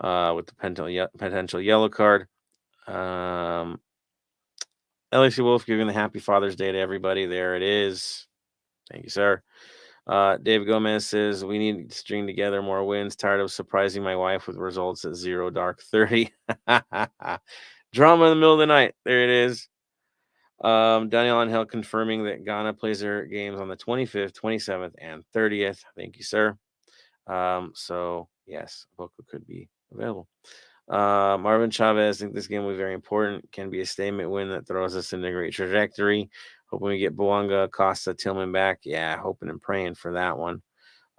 With the potential yellow card. LAC Wolf giving the happy Father's Day to everybody. There it is. Thank you, sir. Dave Gomez says we need to string together more wins. Tired of surprising my wife with results at 0 dark 30. Drama in the middle of the night. There it is. Daniel Angel confirming that Ghana plays their games on the 25th, 27th, and 30th. Thank you, sir. So yes, Boko could be available. Marvin Chavez, I think this game will be very important. Can be a statement win that throws us in a great trajectory. Hoping we get Boanga, Costa, Tillman back. Yeah, hoping and praying for that one.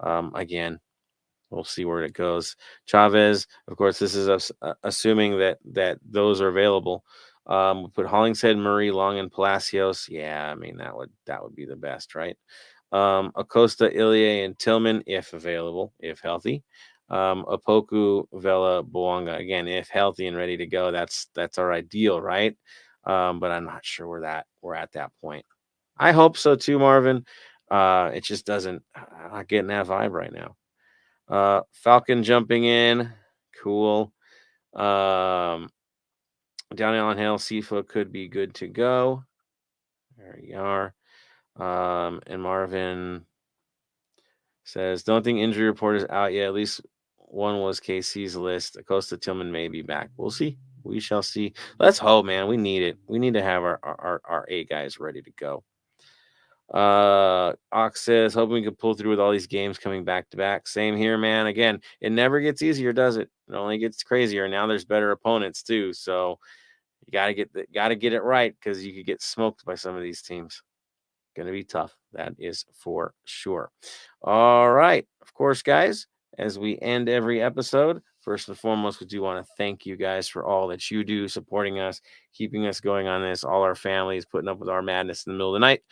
Again, we'll see where it goes. Chavez, of course, this is assuming that those are available. We put Hollingshead, Murray, Long, and Palacios. Yeah, I mean that would be the best, right? Acosta, Ilie, and Tillman, if available, if healthy. Opoku, Vela, Boanga, again, if healthy and ready to go. That's our ideal, right? But I'm not sure we're at that point. I hope so too, Marvin. It just doesn't. I'm not getting that vibe right now. Falcon jumping in, cool. Down on Hill, Sifa could be good to go. There you are. And Marvin says, don't think injury report is out yet. At least one was KC's list. Acosta, Tillman may be back. We'll see. We shall see. Let's hope, man. We need it. We need to have our 8 guys ready to go. Ox says, hoping we can pull through with all these games coming back to back. Same here, man. Again, it never gets easier, does it? It only gets crazier. Now there's better opponents too. So you gotta get it right, because you could get smoked by some of these teams. Going to be tough. That is for sure. All right. Of course, guys, as we end every episode, first and foremost, we do want to thank you guys for all that you do, supporting us, keeping us going on this, all our families, putting up with our madness in the middle of the night.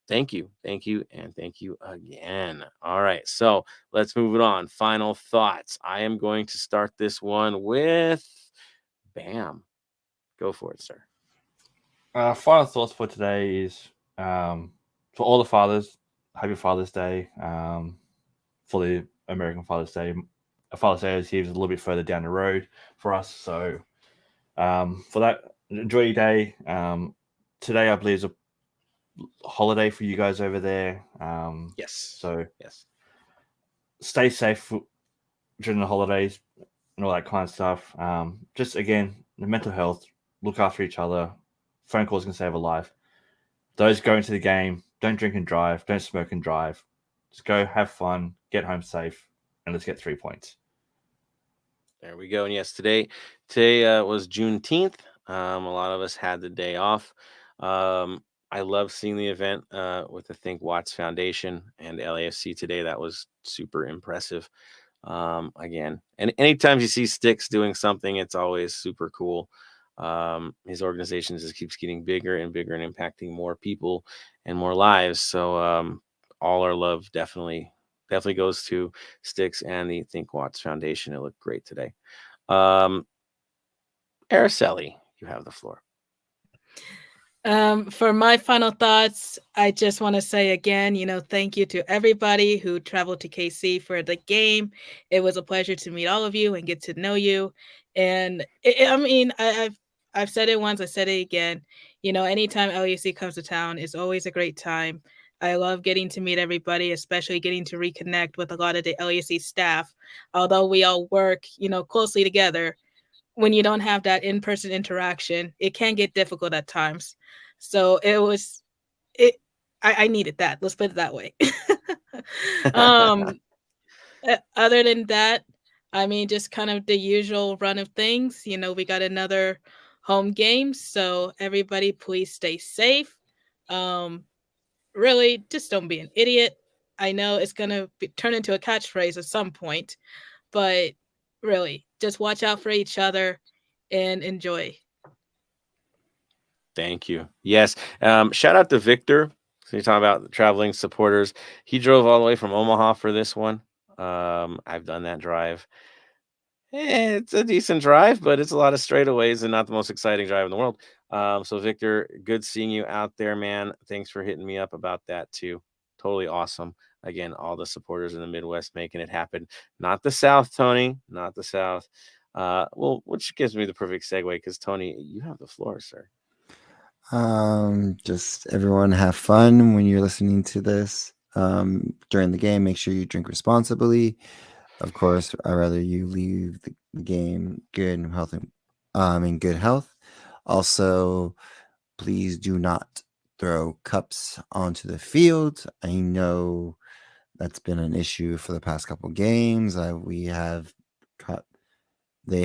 Thank you, and thank you again. All right. So let's move it on. Final thoughts. I am going to start this one with Bam. Go for it, sir. Final thoughts for today is for all the fathers, happy Father's Day. For the American Father's Day, Father's Day is here a little bit further down the road for us. So for that, enjoy your day. Today, I believe, is a holiday for you guys over there. Yes. So yes, stay safe during the holidays and all that kind of stuff. Just again, the mental health, look after each other, phone calls can save a life. Those go into the game, don't drink and drive, don't smoke and drive. Just go have fun, get home safe, and let's get 3 points. There we go. And yes, today was Juneteenth. A lot of us had the day off. I love seeing the event with the Think Watts Foundation and LAFC today. That was super impressive. Again, and anytime you see Sticks doing something, it's always super cool. His organization just keeps getting bigger and bigger and impacting more people and more lives. So all our love definitely goes to Sticks and the Think Watts Foundation. It looked great today. Araceli, you have the floor. For my final thoughts, I just want to say again, thank you to everybody who traveled to KC for the game. It was a pleasure to meet all of you and get to know you. And I've said it once, I said it again. Anytime LAC comes to town, it's always a great time. I love getting to meet everybody, especially getting to reconnect with a lot of the LAC staff. Although we all work, closely together, when you don't have that in-person interaction, it can get difficult at times. So I needed that. Let's put it that way. Other than that, just kind of the usual run of things. We got another home game, so everybody please stay safe. Really, just don't be an idiot. I know it's going to turn into a catchphrase at some point, but really, just watch out for each other and enjoy. Thank you. Yes. Shout out to Victor. So you're talking about traveling supporters. He drove all the way from Omaha for this one. I've done that drive. It's a decent drive, but it's a lot of straightaways and not the most exciting drive in the world. So Victor, good seeing you out there, man. Thanks for hitting me up about that too. Totally awesome. Again, all the supporters in the Midwest making it happen. Not the South, Tony. Not the South. Well, which gives me the perfect segue because Tony, you have the floor, sir. Just everyone have fun when you're listening to this. During the game, make sure you drink responsibly. Of course, I'd rather you leave the game good and healthy, in good health. Also, please do not throw cups onto the field. I know that's been an issue for the past couple games. They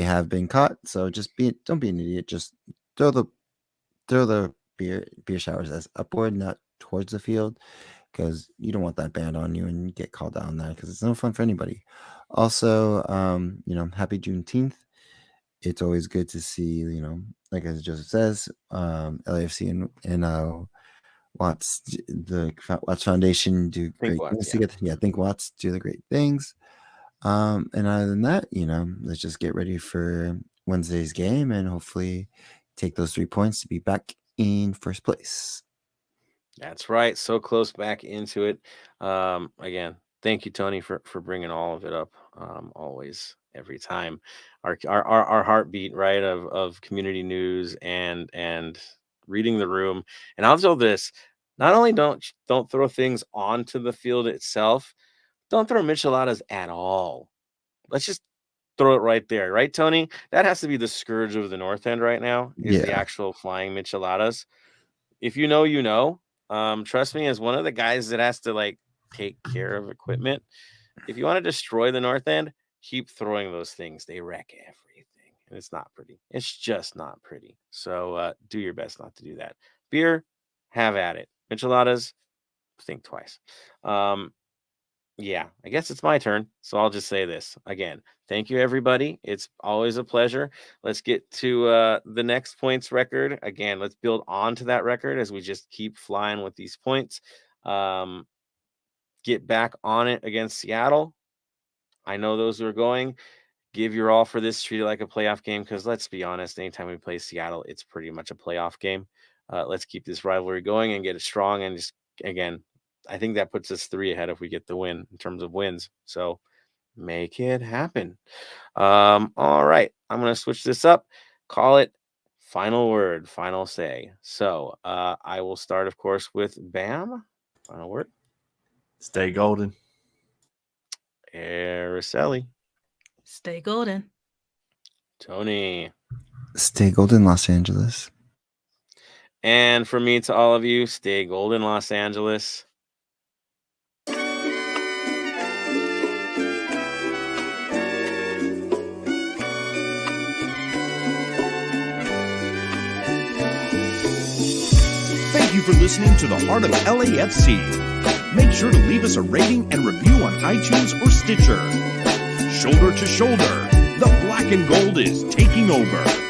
have been caught. So don't be an idiot. Just throw the beer showers as upward, not towards the field, because you don't want that band on you and you get called out on that because it's no fun for anybody. Also, happy Juneteenth. It's always good to see, like as Joseph says, LAFC and Watts, the Watts Foundation do great things together. Yeah, Think Watts do the great things. And other than that, let's just get ready for Wednesday's game and hopefully take those 3 points to be back in first place. That's right. So close back into it. Again, thank you, Tony, for bringing all of it up. Always, every time, our heartbeat, right, of community news and reading the room. And I'll tell this: not only don't throw things onto the field itself, don't throw micheladas at all. Let's just throw it right there, right, Tony? That has to be the scourge of the North End right now. Is the actual flying micheladas. If you know, you know. Trust me, as one of the guys that has to take care of equipment, if you want to destroy the North End, keep throwing those things. They wreck everything, and it's not pretty. It's just not pretty. So do your best not to do that. Beer, have at it. Micheladas, think twice. Yeah, I guess it's my turn. So I'll just say this again. Thank you, everybody. It's always a pleasure. Let's get to the next points record. Again, let's build on to that record as we just keep flying with these points. Get back on it against Seattle. I know those who are going. Give your all for this. Treat it like a playoff game because let's be honest, anytime we play Seattle, it's pretty much a playoff game. Let's keep this rivalry going and get it strong. And just, again, I think that puts us 3 ahead if we get the win in terms of wins. So make it happen. All right. I'm going to switch this up. Call it final word, final say. So I will start, of course, with Bam. Final word. Stay golden. Araceli. Stay golden. Tony. Stay golden, Los Angeles. And from me to all of you, stay golden, Los Angeles. Thank you for listening to the Heart of LAFC. Make sure to leave us a rating and review on iTunes or Stitcher. Shoulder to shoulder, the black and gold is taking over.